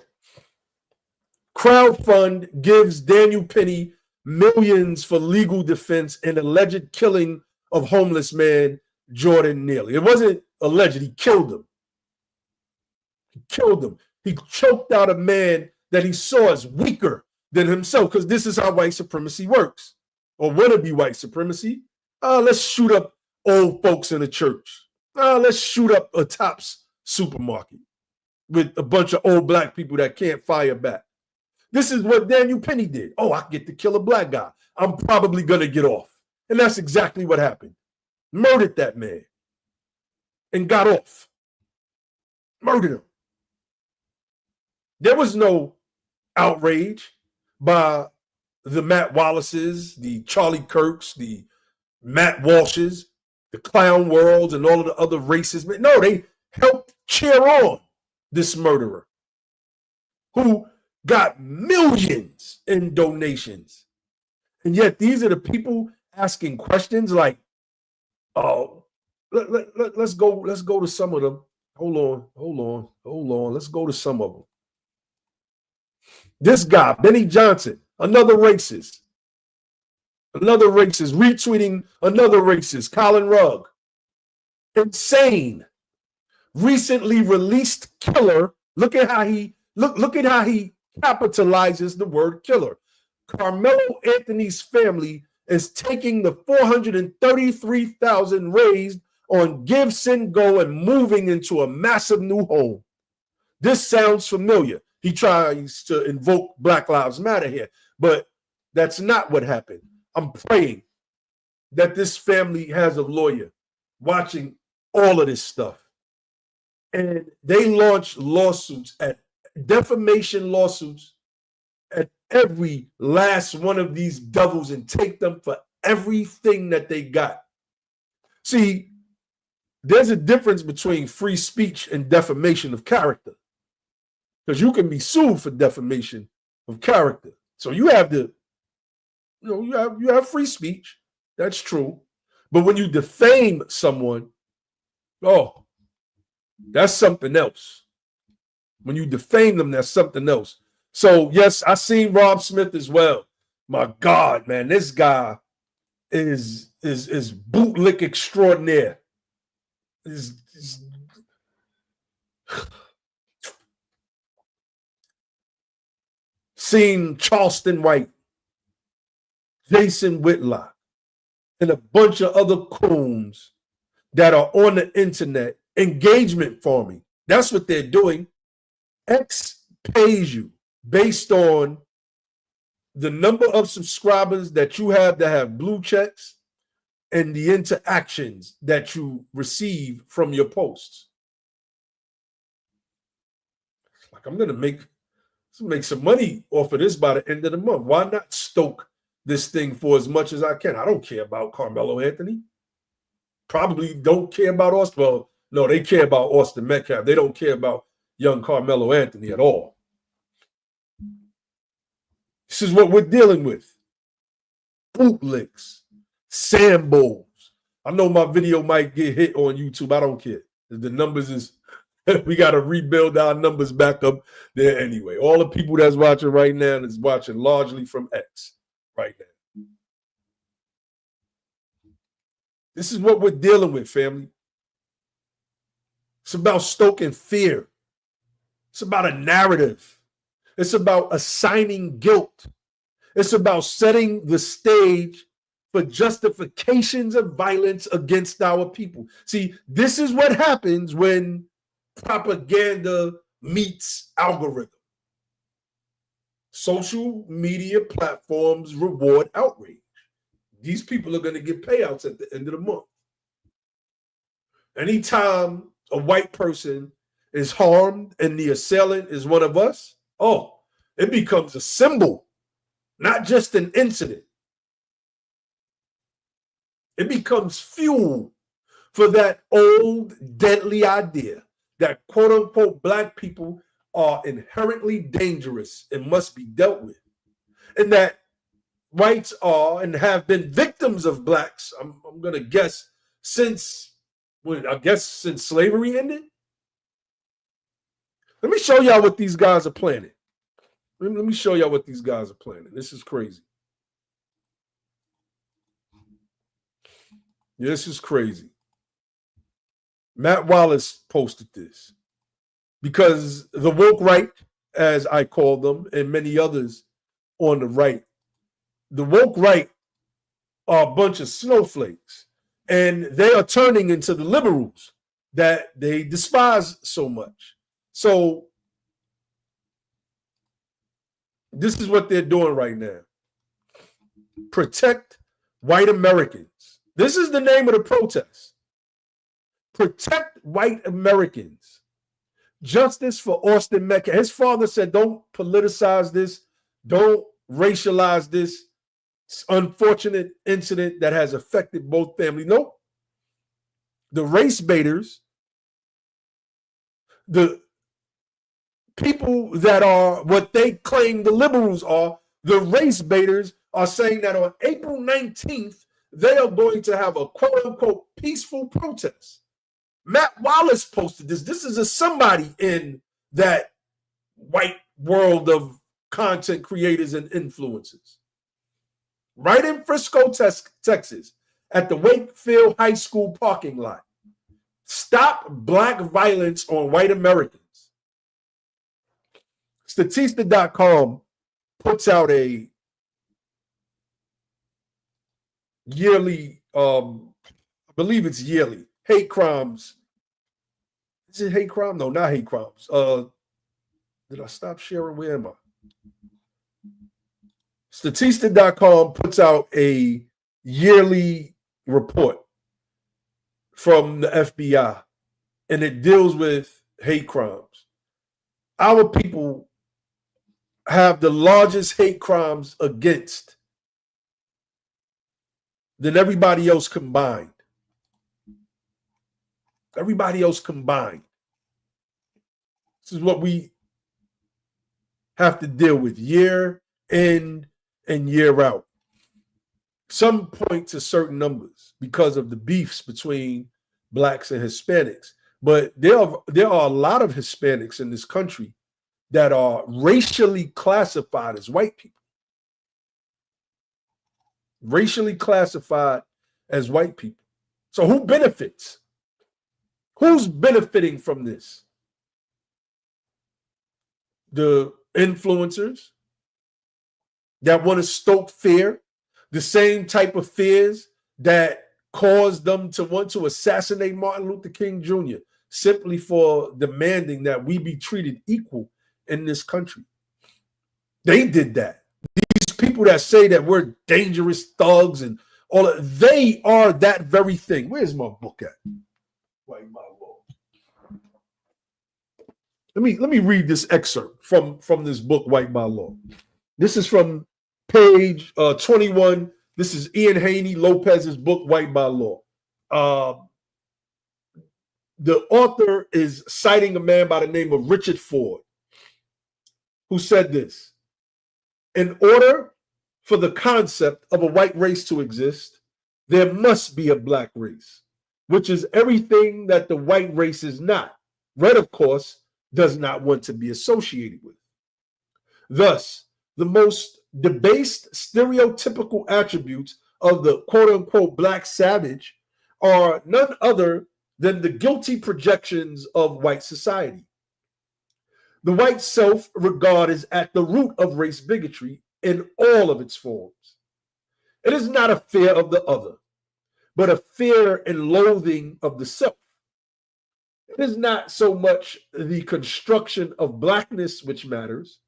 Crowdfund gives Daniel Penny millions for legal defense in alleged killing of homeless man Jordan Neely. It wasn't alleged. He killed him. He choked out a man that he saw as weaker than himself, because this is how white supremacy works, or wannabe white supremacy. Let's shoot up old folks in a church. Let's shoot up a Tops supermarket with a bunch of old black people that can't fire back. This is what Daniel Penny did. Oh, I get to kill a black guy. I'm probably going to get off. And that's exactly what happened. Murdered that man and got off. Murdered him. There was no outrage by the Matt Wallaces, the Charlie Kirks, the Matt Walshes, the clown worlds, and all of the other racists. No, they helped cheer on this murderer. who got millions in donations. And yet these are the people asking questions like, oh, let's go to some of them. Hold on. Let's go to some of them. This guy, Benny Johnson, another racist, retweeting another racist, Colin Rugg. Insane. Recently released killer. Look at how he capitalizes the word killer. Karmelo Anthony's family is taking the $433,000 raised on Give, Send, Go and moving into a massive new home. This sounds familiar. He tries to invoke Black Lives Matter here, but that's not what happened. I'm praying that this family has a lawyer watching all of this stuff. And they launch defamation lawsuits at every last one of these devils and take them for everything that they got. See, there's a difference between free speech and defamation of character, because you can be sued for defamation of character. So you have you have free speech. That's true. But when you defame someone, oh, that's something else. When you defame them, that's something else. So yes, I seen Rob Smith as well. My God, man, this guy is bootlick extraordinaire. Seen Charleston White, Jason Whitlock, and a bunch of other coons that are on the internet engagement farming. That's what they're doing. X pays you based on the number of subscribers that you have that have blue checks and the interactions that you receive from your posts. Like, I'm gonna make some money off of this by the end of the month. Why not stoke this thing for as much as I can? I don't care about Karmelo Anthony. Probably don't care about Austin. Well, no, they care about Austin Metcalf. They don't care about young Karmelo Anthony at all. This is what we're dealing with. Bootlicks, Sambos. I know my video might get hit on YouTube. I don't care. The numbers is, we got to rebuild our numbers back up there anyway. All the people that's watching right now is watching largely from X right now. This is what we're dealing with, family. It's about stoking fear. It's about a narrative. It's about assigning guilt. It's about setting the stage for justifications of violence against our people. See, this is what happens when propaganda meets algorithm. Social media platforms reward outrage. These people are going to get payouts at the end of the month. Anytime a white person is harmed and the assailant is one of us, oh, it becomes a symbol, not just an incident. It becomes fuel for that old deadly idea that quote unquote black people are inherently dangerous and must be dealt with. And that whites are and have been victims of blacks, I'm going to guess, since slavery ended. Let me show y'all what these guys are planning. Let me show y'all what these guys are planning. This is crazy. This is crazy. Matt Wallace posted this because the woke right, as I call them, and many others on the right, the woke right are a bunch of snowflakes, and they are turning into the liberals that they despise so much. So this is what they're doing right now. Protect white Americans. This is the name of the protest. Protect white Americans. Justice for Austin Metcalf. His father said, don't politicize this. Don't racialize this unfortunate incident that has affected both families. Nope. The race baiters, the people that are what they claim the liberals are, the race baiters, are saying that on April 19th, they are going to have a quote-unquote peaceful protest. Matt Wallace posted this. This is somebody in that white world of content creators and influencers. Right in Frisco, Texas, at the Wakefield High School parking lot. Stop black violence on white Americans. Statista.com puts out a yearly, I believe it's yearly, hate crimes. Is it hate crime? No, not hate crimes. Did I stop sharing? Where am I? Statista.com puts out a yearly report from the FBI, and it deals with hate crimes. Our people have the largest hate crimes against than everybody else combined. Everybody else combined. This is what we have to deal with year in and year out. Some point to certain numbers because of the beefs between blacks and Hispanics. But there are a lot of Hispanics in this country that are racially classified as white people. Racially classified as white people. So who benefits? Who's benefiting from this? The influencers that want to stoke fear, the same type of fears that caused them to want to assassinate Martin Luther King Jr. simply for demanding that we be treated equal in this country. They did that. These people that say that we're dangerous thugs and all that, they are that very thing. Where's my book at? White My Law. Let me read this excerpt from this book, White My Law. This is from page 21. This is Ian Haney Lopez's book, White by Law. The author is citing a man by the name of Richard Ford, who said this: in order for the concept of a white race to exist, there must be a black race, which is everything that the white race is not. Red, of course, does not want to be associated with. Thus, the most debased stereotypical attributes of the quote-unquote black savage are none other than the guilty projections of white society. The white self-regard is at the root of race bigotry in all of its forms. It is not a fear of the other, but a fear and loathing of the self. It is not so much the construction of blackness which matters.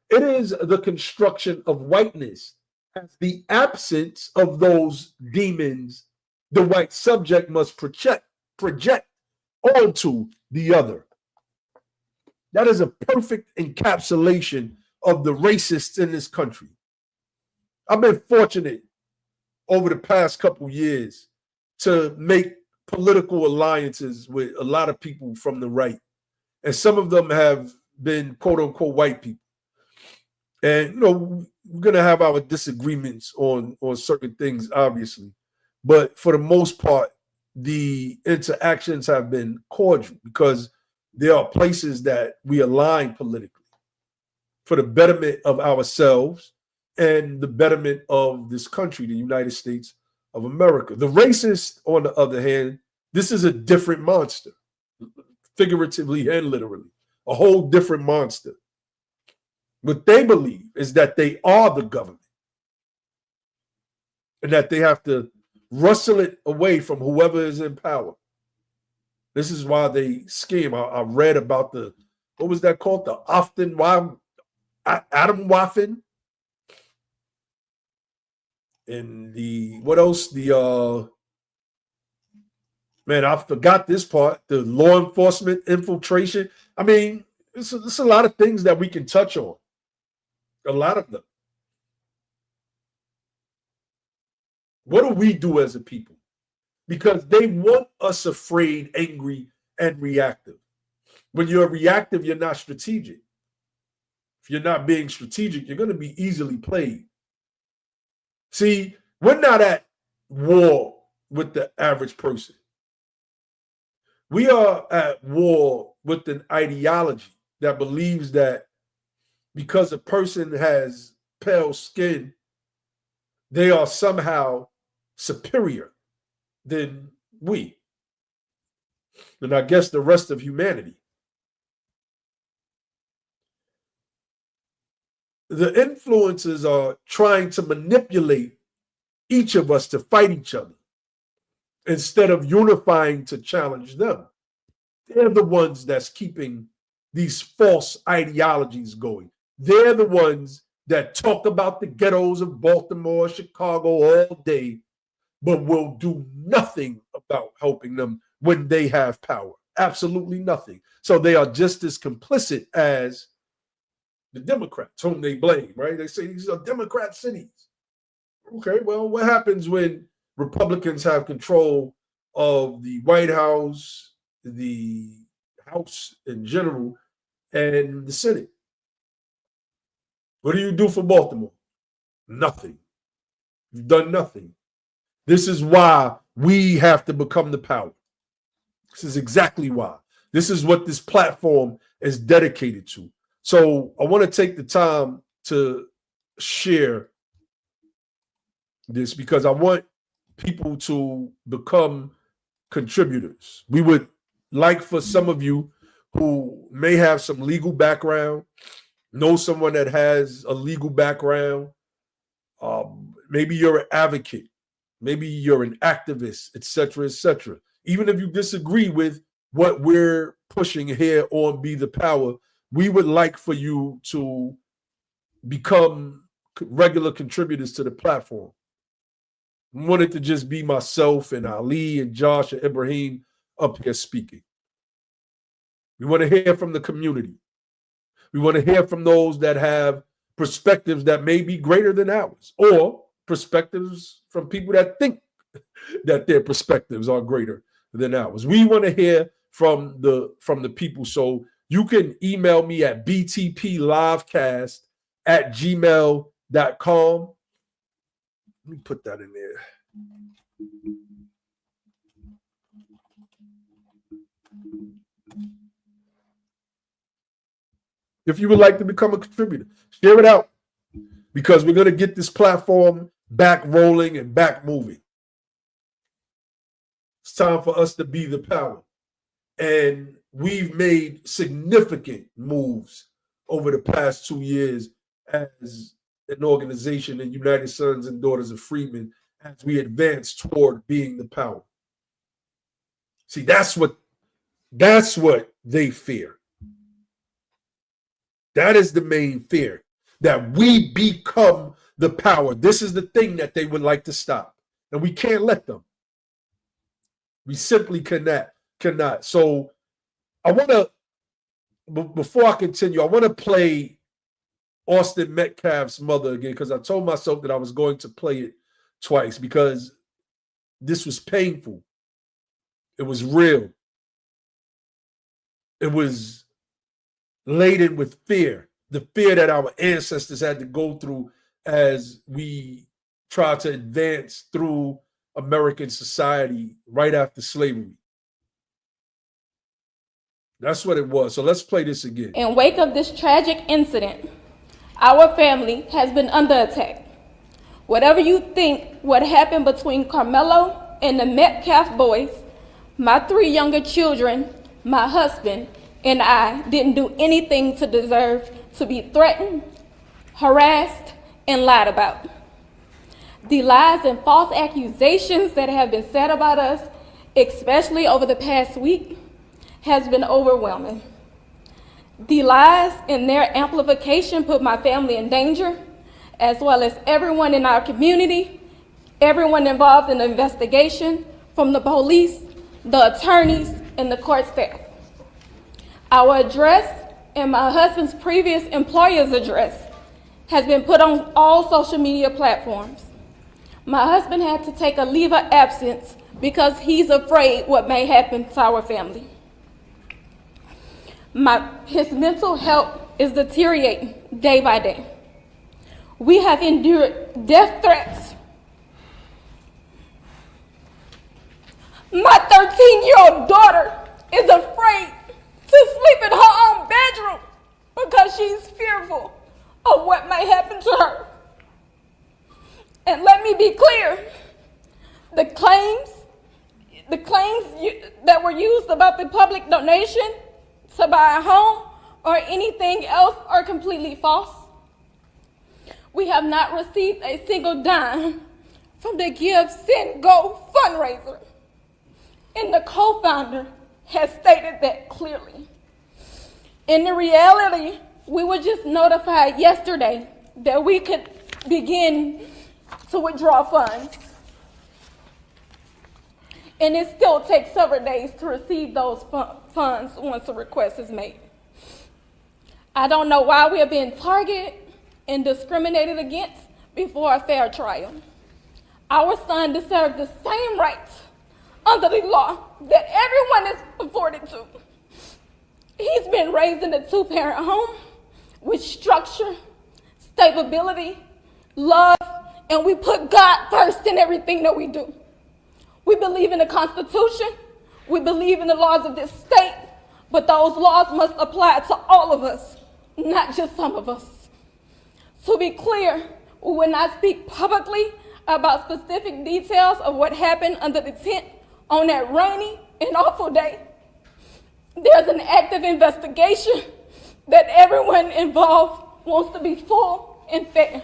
It is the construction of whiteness as the absence of those demons the white subject must project onto the other. That is a perfect encapsulation of the racists in this country. I've been fortunate over the past couple years to make political alliances with a lot of people from the right. And some of them have been quote unquote white people. And, we're going to have our disagreements on certain things, obviously. But for the most part, the interactions have been cordial because there are places that we align politically for the betterment of ourselves and the betterment of this country, the United States of America. The racist, on the other hand, this is a different monster, figuratively and literally, a whole different monster. What they believe is that they are the government and that they have to wrestle it away from whoever is in power. This is why they scheme. I read about what was that called? The Adam Waffen. And what else? I forgot this part. The law enforcement infiltration. I mean, it's a lot of things that we can touch on. A lot of them. What do we do as a people? Because they want us afraid, angry, and reactive. When you're reactive, you're not strategic. if you're not being strategic, you're going to be easily played. See, we're not at war with the average person. We are at war with an ideology that believes that because a person has pale skin, they are somehow superior than we. And I guess the rest of humanity. The influencers are trying to manipulate each of us to fight each other instead of unifying to challenge them. They're the ones that's keeping these false ideologies going. They're the ones that talk about the ghettos of Baltimore, Chicago all day, but will do nothing about helping them when they have power. Absolutely nothing. So they are just as complicit as the Democrats, whom they blame, right? They say these are Democrat cities. Okay, well, what happens when Republicans have control of the White House, the House in general, and the Senate? What do you do for Baltimore? Nothing. You've done nothing. This is why we have to become the power. This is exactly why. This is what this platform is dedicated to. So I want to take the time to share this because I want people to become contributors. We would like for some of you who may have some legal background, know someone that has a legal background, maybe you're an advocate, maybe you're an activist, etc., etc. Even if you disagree with what we're pushing here on Be the Power, we would like for you to become regular contributors to the platform. I want it to just be myself and Ali and Josh and Ibrahim up here speaking. We want to hear from the community. We want to hear from those that have perspectives that may be greater than ours, or perspectives from people that think that their perspectives are greater than ours. We want to hear from the people. So you can email me at btplivecast@gmail.com. Let me put that in there. If you would like to become a contributor, share it out because we're going to get this platform back rolling and back moving. It's time for us to be the power. And we've made significant moves over the past 2 years as an organization in United Sons and Daughters of Freedmen as we advance toward being the power. See, that's what they fear. That is the main fear, that we become the power. This is the thing that they would like to stop. And we can't let them. We simply cannot. So I want to, before I continue, I want to play Austin Metcalf's mother again, because I told myself that I was going to play it twice because this was painful. It was real. It was laden with fear, the fear that our ancestors had to go through as we tried to advance through American society right after slavery. That's what it was. So let's play this again. In wake of this tragic incident, our family has been under attack. Whatever you think what happened between Karmelo and the Metcalf boys, my 3 younger children, my husband, and I didn't do anything to deserve to be threatened, harassed, and lied about. The lies and false accusations that have been said about us, especially over the past week, has been overwhelming. The lies and their amplification put my family in danger, as well as everyone in our community, everyone involved in the investigation, from the police, the attorneys, and the court staff. Our address and my husband's previous employer's address has been put on all social media platforms. My husband had to take a leave of absence because he's afraid what may happen to our family. His mental health is deteriorating day by day. We have endured death threats. My 13-year-old daughter is afraid to sleep in her own bedroom because she's fearful of what may happen to her. And let me be clear, the claims that were used about the public donation to buy a home or anything else are completely false. We have not received a single dime from the Give, Send, Go fundraiser. And the co-founder has stated that clearly. In the reality, we were just notified yesterday that we could begin to withdraw funds. And it still takes several days to receive those funds once a request is made. I don't know why we are being targeted and discriminated against before a fair trial. Our son deserves the same rights under the law that everyone is afforded to. He's been raised in a two-parent home with structure, stability, love, and we put God first in everything that we do. We believe in the Constitution, we believe in the laws of this state, but those laws must apply to all of us, not just some of us. To be clear, we will not speak publicly about specific details of what happened under the tent on that rainy and awful day. There's an active investigation that everyone involved wants to be full and fair.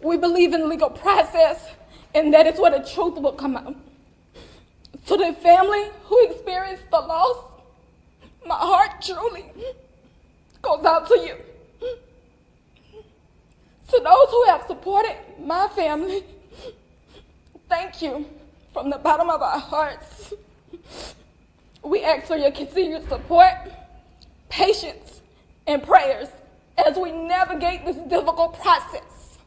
We believe in legal process, and that is where the truth will come out. To the family who experienced the loss, my heart truly goes out to you. To those who have supported my family, thank you from the bottom of our hearts. We ask for your continued support, patience, and prayers as we navigate this difficult process.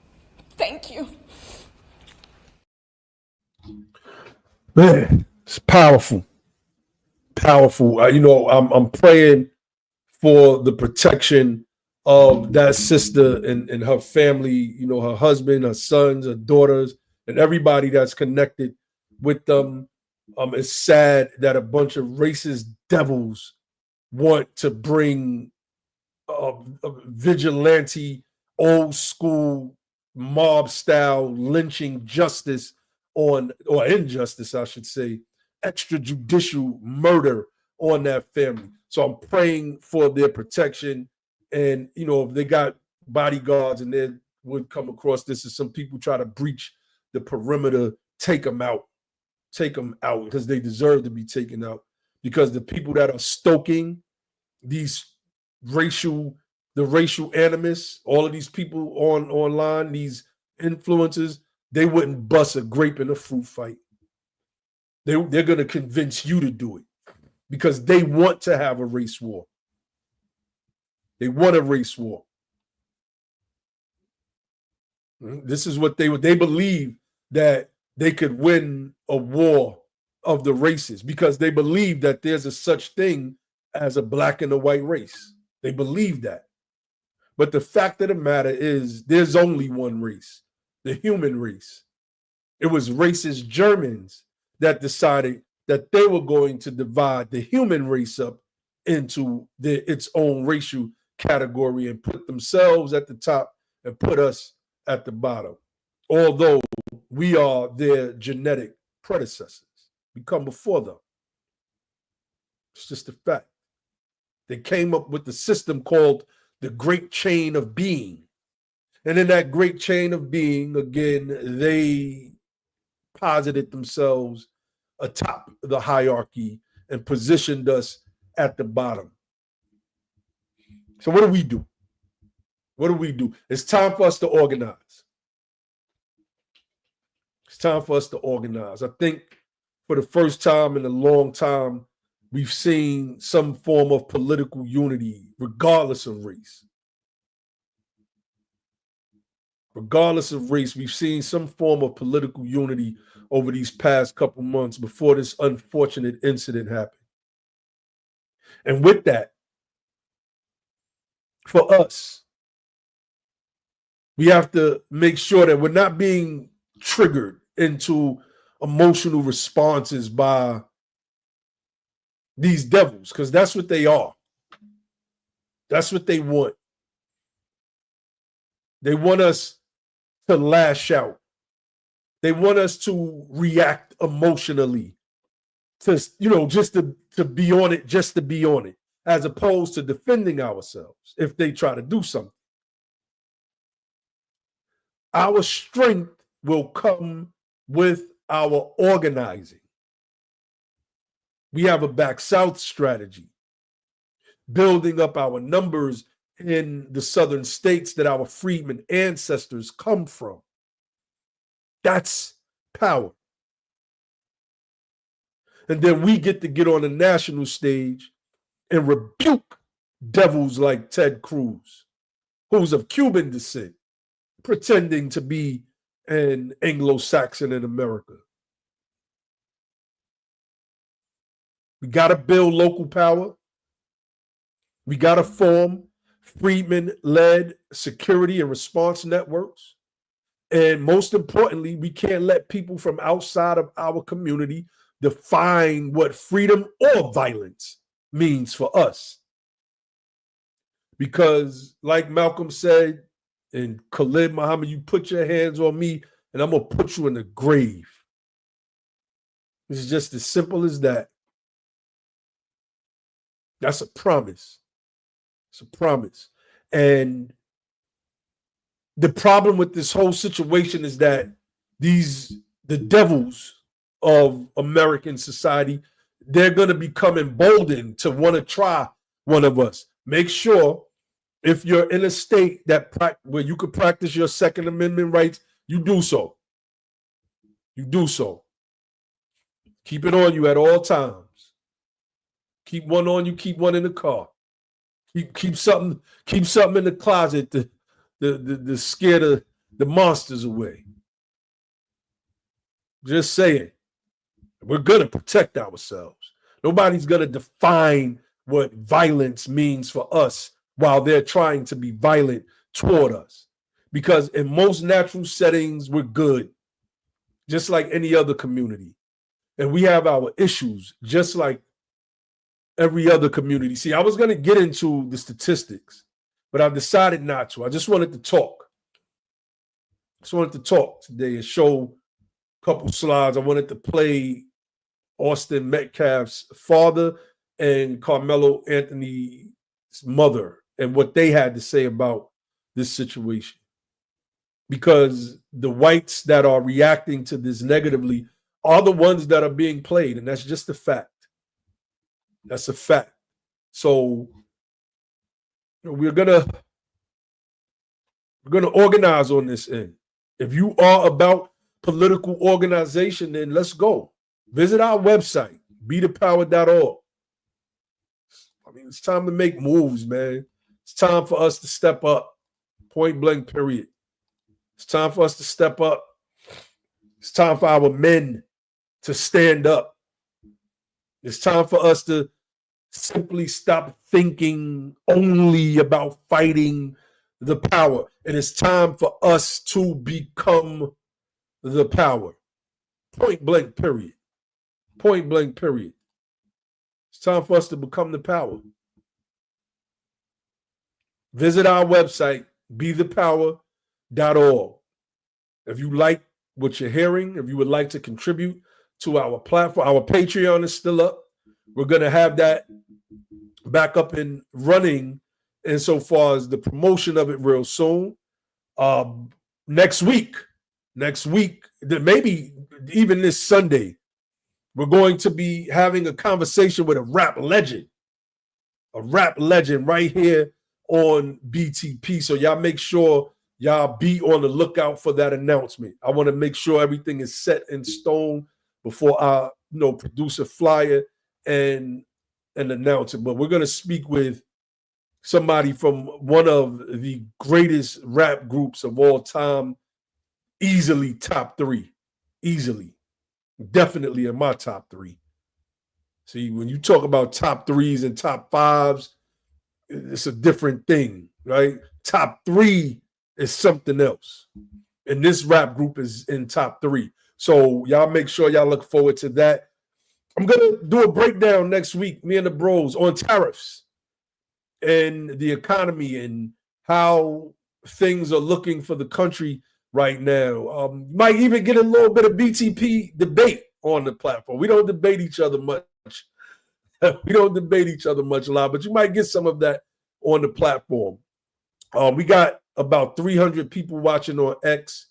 Thank you. Man, it's powerful. Powerful. I'm praying for the protection of that sister and her family, her husband, her sons, her daughters, and everybody that's connected with them. It's sad that a bunch of racist devils want to bring a vigilante, old school, mob style lynching justice or injustice, I should say, extrajudicial murder on that family. So I'm praying for their protection. And, if they got bodyguards and they would come across this as some people try to breach the perimeter, take them out because they deserve to be taken out, because the people that are stoking these racial animus, all of these people online, these influencers, they wouldn't bust a grape in a fruit fight. They're going to convince you to do it because they want to have a race war. They want a race war. This is what they believe, that they could win a war of the races because they believe that there's a such thing as a black and a white race. They believe that. But the fact of the matter is there's only one race, the human race. It was racist Germans that decided that they were going to divide the human race up into its own racial category and put themselves at the top and put us at the bottom. Although we are their genetic predecessors. We come before them. It's just a fact. They came up with the system called the Great Chain of Being. And in that great chain of being, again, they posited themselves atop the hierarchy and positioned us at the bottom. So what do we do? What do we do? It's time for us to organize. It's time for us to organize. I think for the first time in a long time, we've seen some form of political unity, regardless of race. Regardless of race, we've seen some form of political unity over these past couple months before this unfortunate incident happened. And with that, for us. We have to make sure that we're not being triggered into emotional responses by these devils, because that's what they are. That's what they want. They want us to lash out. They want us to react emotionally, to, just to be on it, just to be on it, as opposed to defending ourselves if they try to do something. Our strength will come with our organizing. We have a back south strategy, building up our numbers in the southern states that our freedmen ancestors come from. That's power. And then we get to get on the national stage and rebuke devils like Ted Cruz, who's of Cuban descent, pretending to be an Anglo-Saxon in America. We got to build local power. We got to form freedmen-led security and response networks. And most importantly, we can't let people from outside of our community define what freedom or violence means for us. Because like Malcolm said, and Khalid Muhammad, you put your hands on me and I'm going to put you in the grave. It's just as simple as that. That's a promise. It's a promise. And the problem with this whole situation is that the devils of American society, they're going to become emboldened to want to try one of us. Make sure if you're in a state where you could practice your Second Amendment rights, you do so. You do so. Keep it on you at all times. Keep one on you, keep one in the car. Keep something in the closet to scare the monsters away. Just saying. We're going to protect ourselves. Nobody's going to define what violence means for us while they're trying to be violent toward us. Because in most natural settings, we're good, just like any other community. And we have our issues, just like every other community. See, I was going to get into the statistics, but I've decided not to. I just wanted to talk. Today and show a couple slides. I wanted to play Austin Metcalf's father and Karmelo Anthony's mother and what they had to say about this situation. Because the whites that are reacting to this negatively are the ones that are being played, and that's just a fact. That's a fact. So we're gonna organize on this end. If you are about political organization, then let's go. Visit our website, bethepower.org. I mean, it's time to make moves, man. It's time for us to step up. Point blank, period. It's time for us to step up. It's time for our men to stand up. It's time for us to simply stop thinking only about fighting the power. And it's time for us to become the power. Point blank, period. Point blank, period. It's time for us to become the power. Visit our website, bethepower.org. If you like what you're hearing, if you would like to contribute to our platform, our Patreon is still up. We're going to have that back up and running insofar as the promotion of it real soon. Next week, maybe even this Sunday, we're going to be having a conversation with a rap legend right here on BTP. So y'all make sure y'all be on the lookout for that announcement. I want to make sure everything is set in stone before I, produce a flyer and announce it. But we're going to speak with somebody from one of the greatest rap groups of all time, easily top 3. Easily. Definitely in my top 3. See, when you talk about top 3s and top 5s, it's a different thing. right? Top 3 is something else. And this rap group is in top 3. So y'all make sure y'all look forward to that. I'm going to do a breakdown next week, me and the bros, on tariffs and the economy and how things are looking for the country right now. Might even get a little bit of BTP debate on the platform. We don't debate each other much. We don't debate each other much a lot, but you might get some of that on the platform. We got about 300 people watching on X.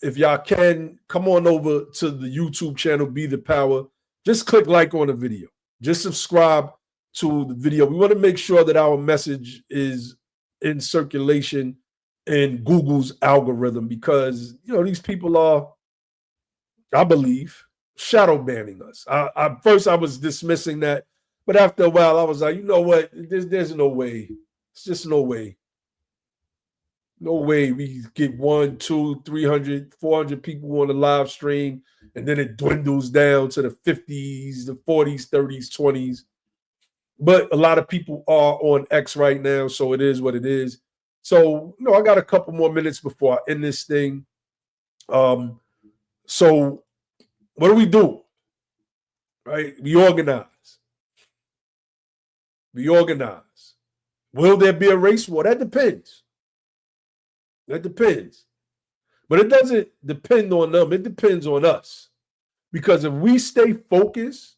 If y'all can, come on over to the YouTube channel, Be The Power. Just click like on the video. Just subscribe to the video. We want to make sure that our message is in circulation in Google's algorithm because, you know, these people are, I believe, shadow banning us. First I was dismissing that, but after a while I was like, you know what? There's no way. It's just no way. No way we get 1, 2, 300, 400 people on the live stream, and then it dwindles down to the 50s, the 40s, 30s, 20s. But a lot of people are on X right now, so it is what it is. So, you know, I got a couple more minutes before I end this thing. So what do we do? Right? We organize. We organize. Will there be a race war? That depends. That depends. But it doesn't depend on them. It depends on us. Because if we stay focused,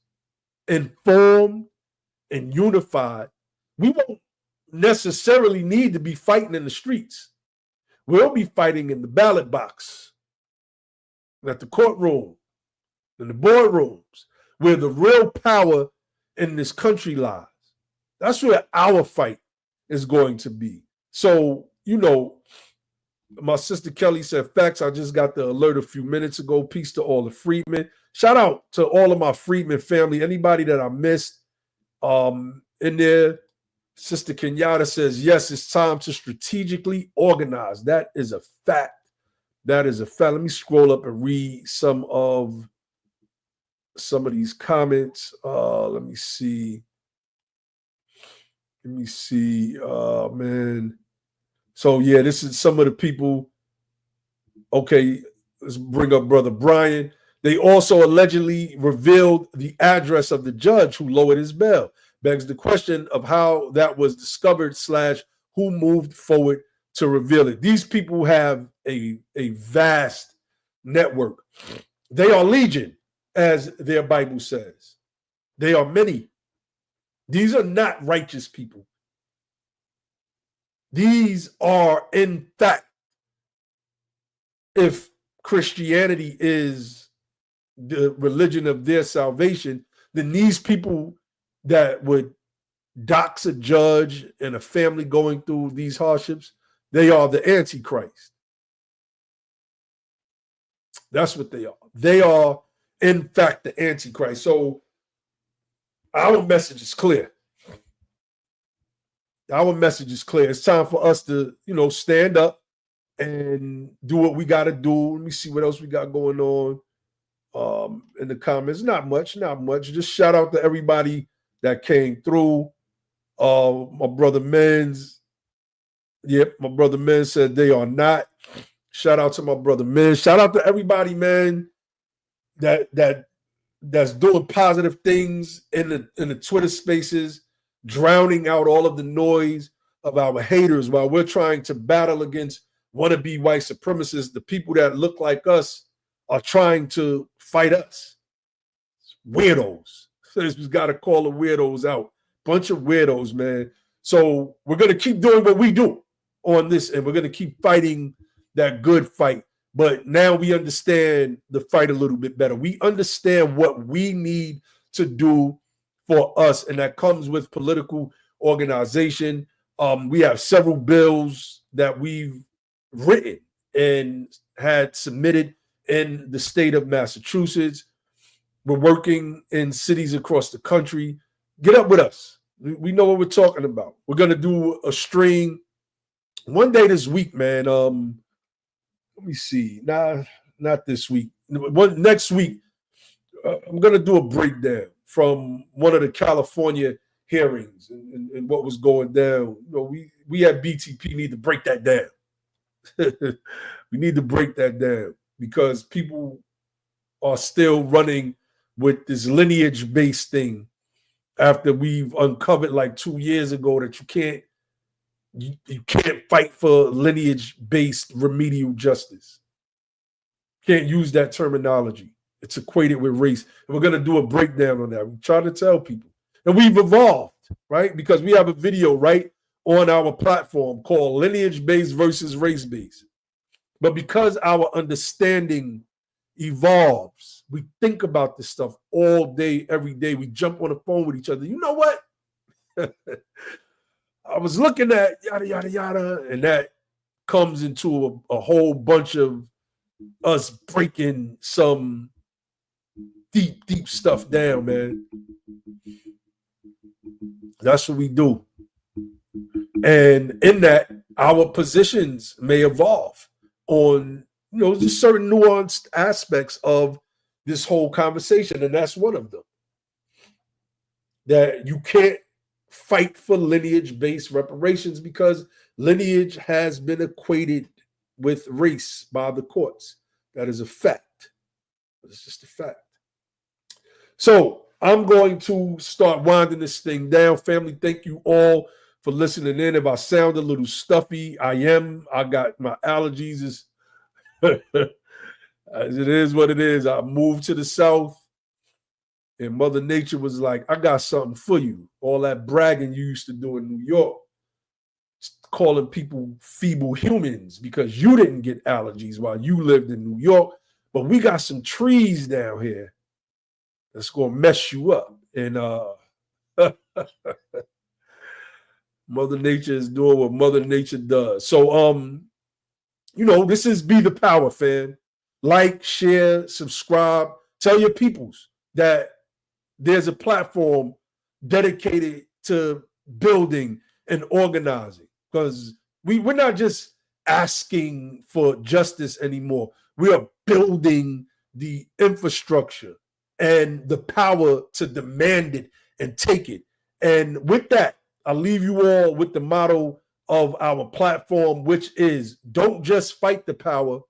informed, and unified, we won't necessarily need to be fighting in the streets. We'll be fighting in the ballot box, at the courtroom, in the boardrooms, where the real power in this country lies. That's where our fight is going to be. So, you know, my sister Kelly said, facts, I just got the alert a few minutes ago. Peace to all the Freedmen. Shout out to all of my Freedmen family. Anybody that I missed in there. Sister Kenyatta says, yes, it's time to strategically organize. That is a fact. That is a fact. Let me scroll up and read some of these comments. Let me see. Man. So, yeah, this is some of the people. Okay, let's bring up Brother Brian. They also allegedly revealed the address of the judge who lowered his bail. Begs the question of how that was discovered / who moved forward to reveal it. These people have a vast network. They are legion, as their Bible says. They are many. These are not righteous people. These are, in fact, if Christianity is the religion of their salvation, then these people that would dox a judge and a family going through these hardships, they are the Antichrist. That's what they are. They are, in fact, the Antichrist. So our message is clear. Our message is clear. It's time for us to, you know, stand up and do what we got to do. Let me see what else we got going on in the comments. Not much. Just shout out to everybody that came through. My brother Menz. Yep, my brother Menz said they are not. Shout out to my brother Menz. Shout out to everybody, man, that's doing positive things in the Twitter spaces, drowning out all of the noise of our haters while we're trying to battle against wannabe white supremacists. The people that look like us are trying to fight us. Weirdos. So we got to call the weirdos out. Bunch of weirdos, man. So we're going to keep doing what we do on this, and we're going to keep fighting that good fight. But now we understand the fight a little bit better. We understand what we need to do for us, and that comes with political organization. We have several bills that we've written and had submitted in the state of Massachusetts. We're working in cities across the country. Get up with us. We know what we're talking about. We're going to do a stream one day this week, man. Let me see. Not this week. Next week, I'm going to do a breakdown from one of the California hearings and what was going down. You know, we at BTP need to break that down. We need to break that down because people are still running with this lineage-based thing after we've uncovered like 2 years ago that you can't fight for lineage-based remedial justice. Can't use that terminology. It's equated with race. And we're going to do a breakdown on that. We try to tell people. And we've evolved, right? Because we have a video right on our platform called Lineage-Based versus Race-Based. But because our understanding evolves, we think about this stuff all day, every day. We jump on the phone with each other. You know what? I was looking at yada, yada, yada, and that comes into a whole bunch of us breaking some deep, deep stuff down, man. That's what we do. And in that, our positions may evolve on, you know, just certain nuanced aspects of this whole conversation. And that's one of them. That you can't fight for lineage-based reparations because lineage has been equated with race by the courts. That is a fact. It's just a fact. So I'm going to start winding this thing down. Family, thank you all for listening in. If I sound a little stuffy, I am. I got my allergies. It is what it is. I moved to the South, and Mother Nature was like, I got something for you. All that bragging you used to do in New York, calling people feeble humans because you didn't get allergies while you lived in New York. But we got some trees down here that's going to mess you up. And Mother Nature is doing what Mother Nature does. So, you know, this is Be the Power, fam. Like, share, subscribe. Tell your peoples that there's a platform dedicated to building and organizing, because we're not just asking for justice anymore. We are building the infrastructure and the power to demand it and take it. And with that, I'll leave you all with the motto of our platform, which is don't just fight the power,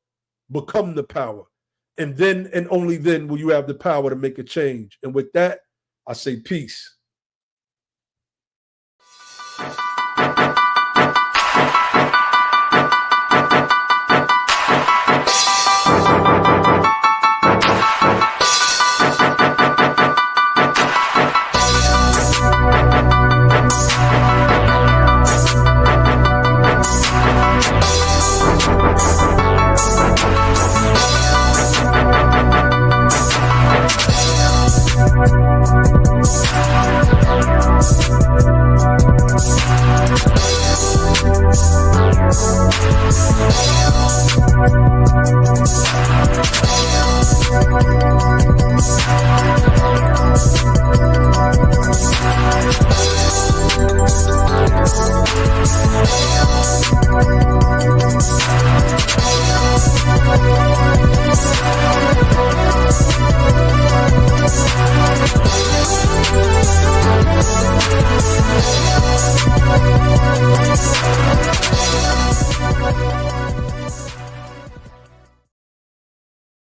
become the power. And then and only then will you have the power to make a change. And with that, I say peace.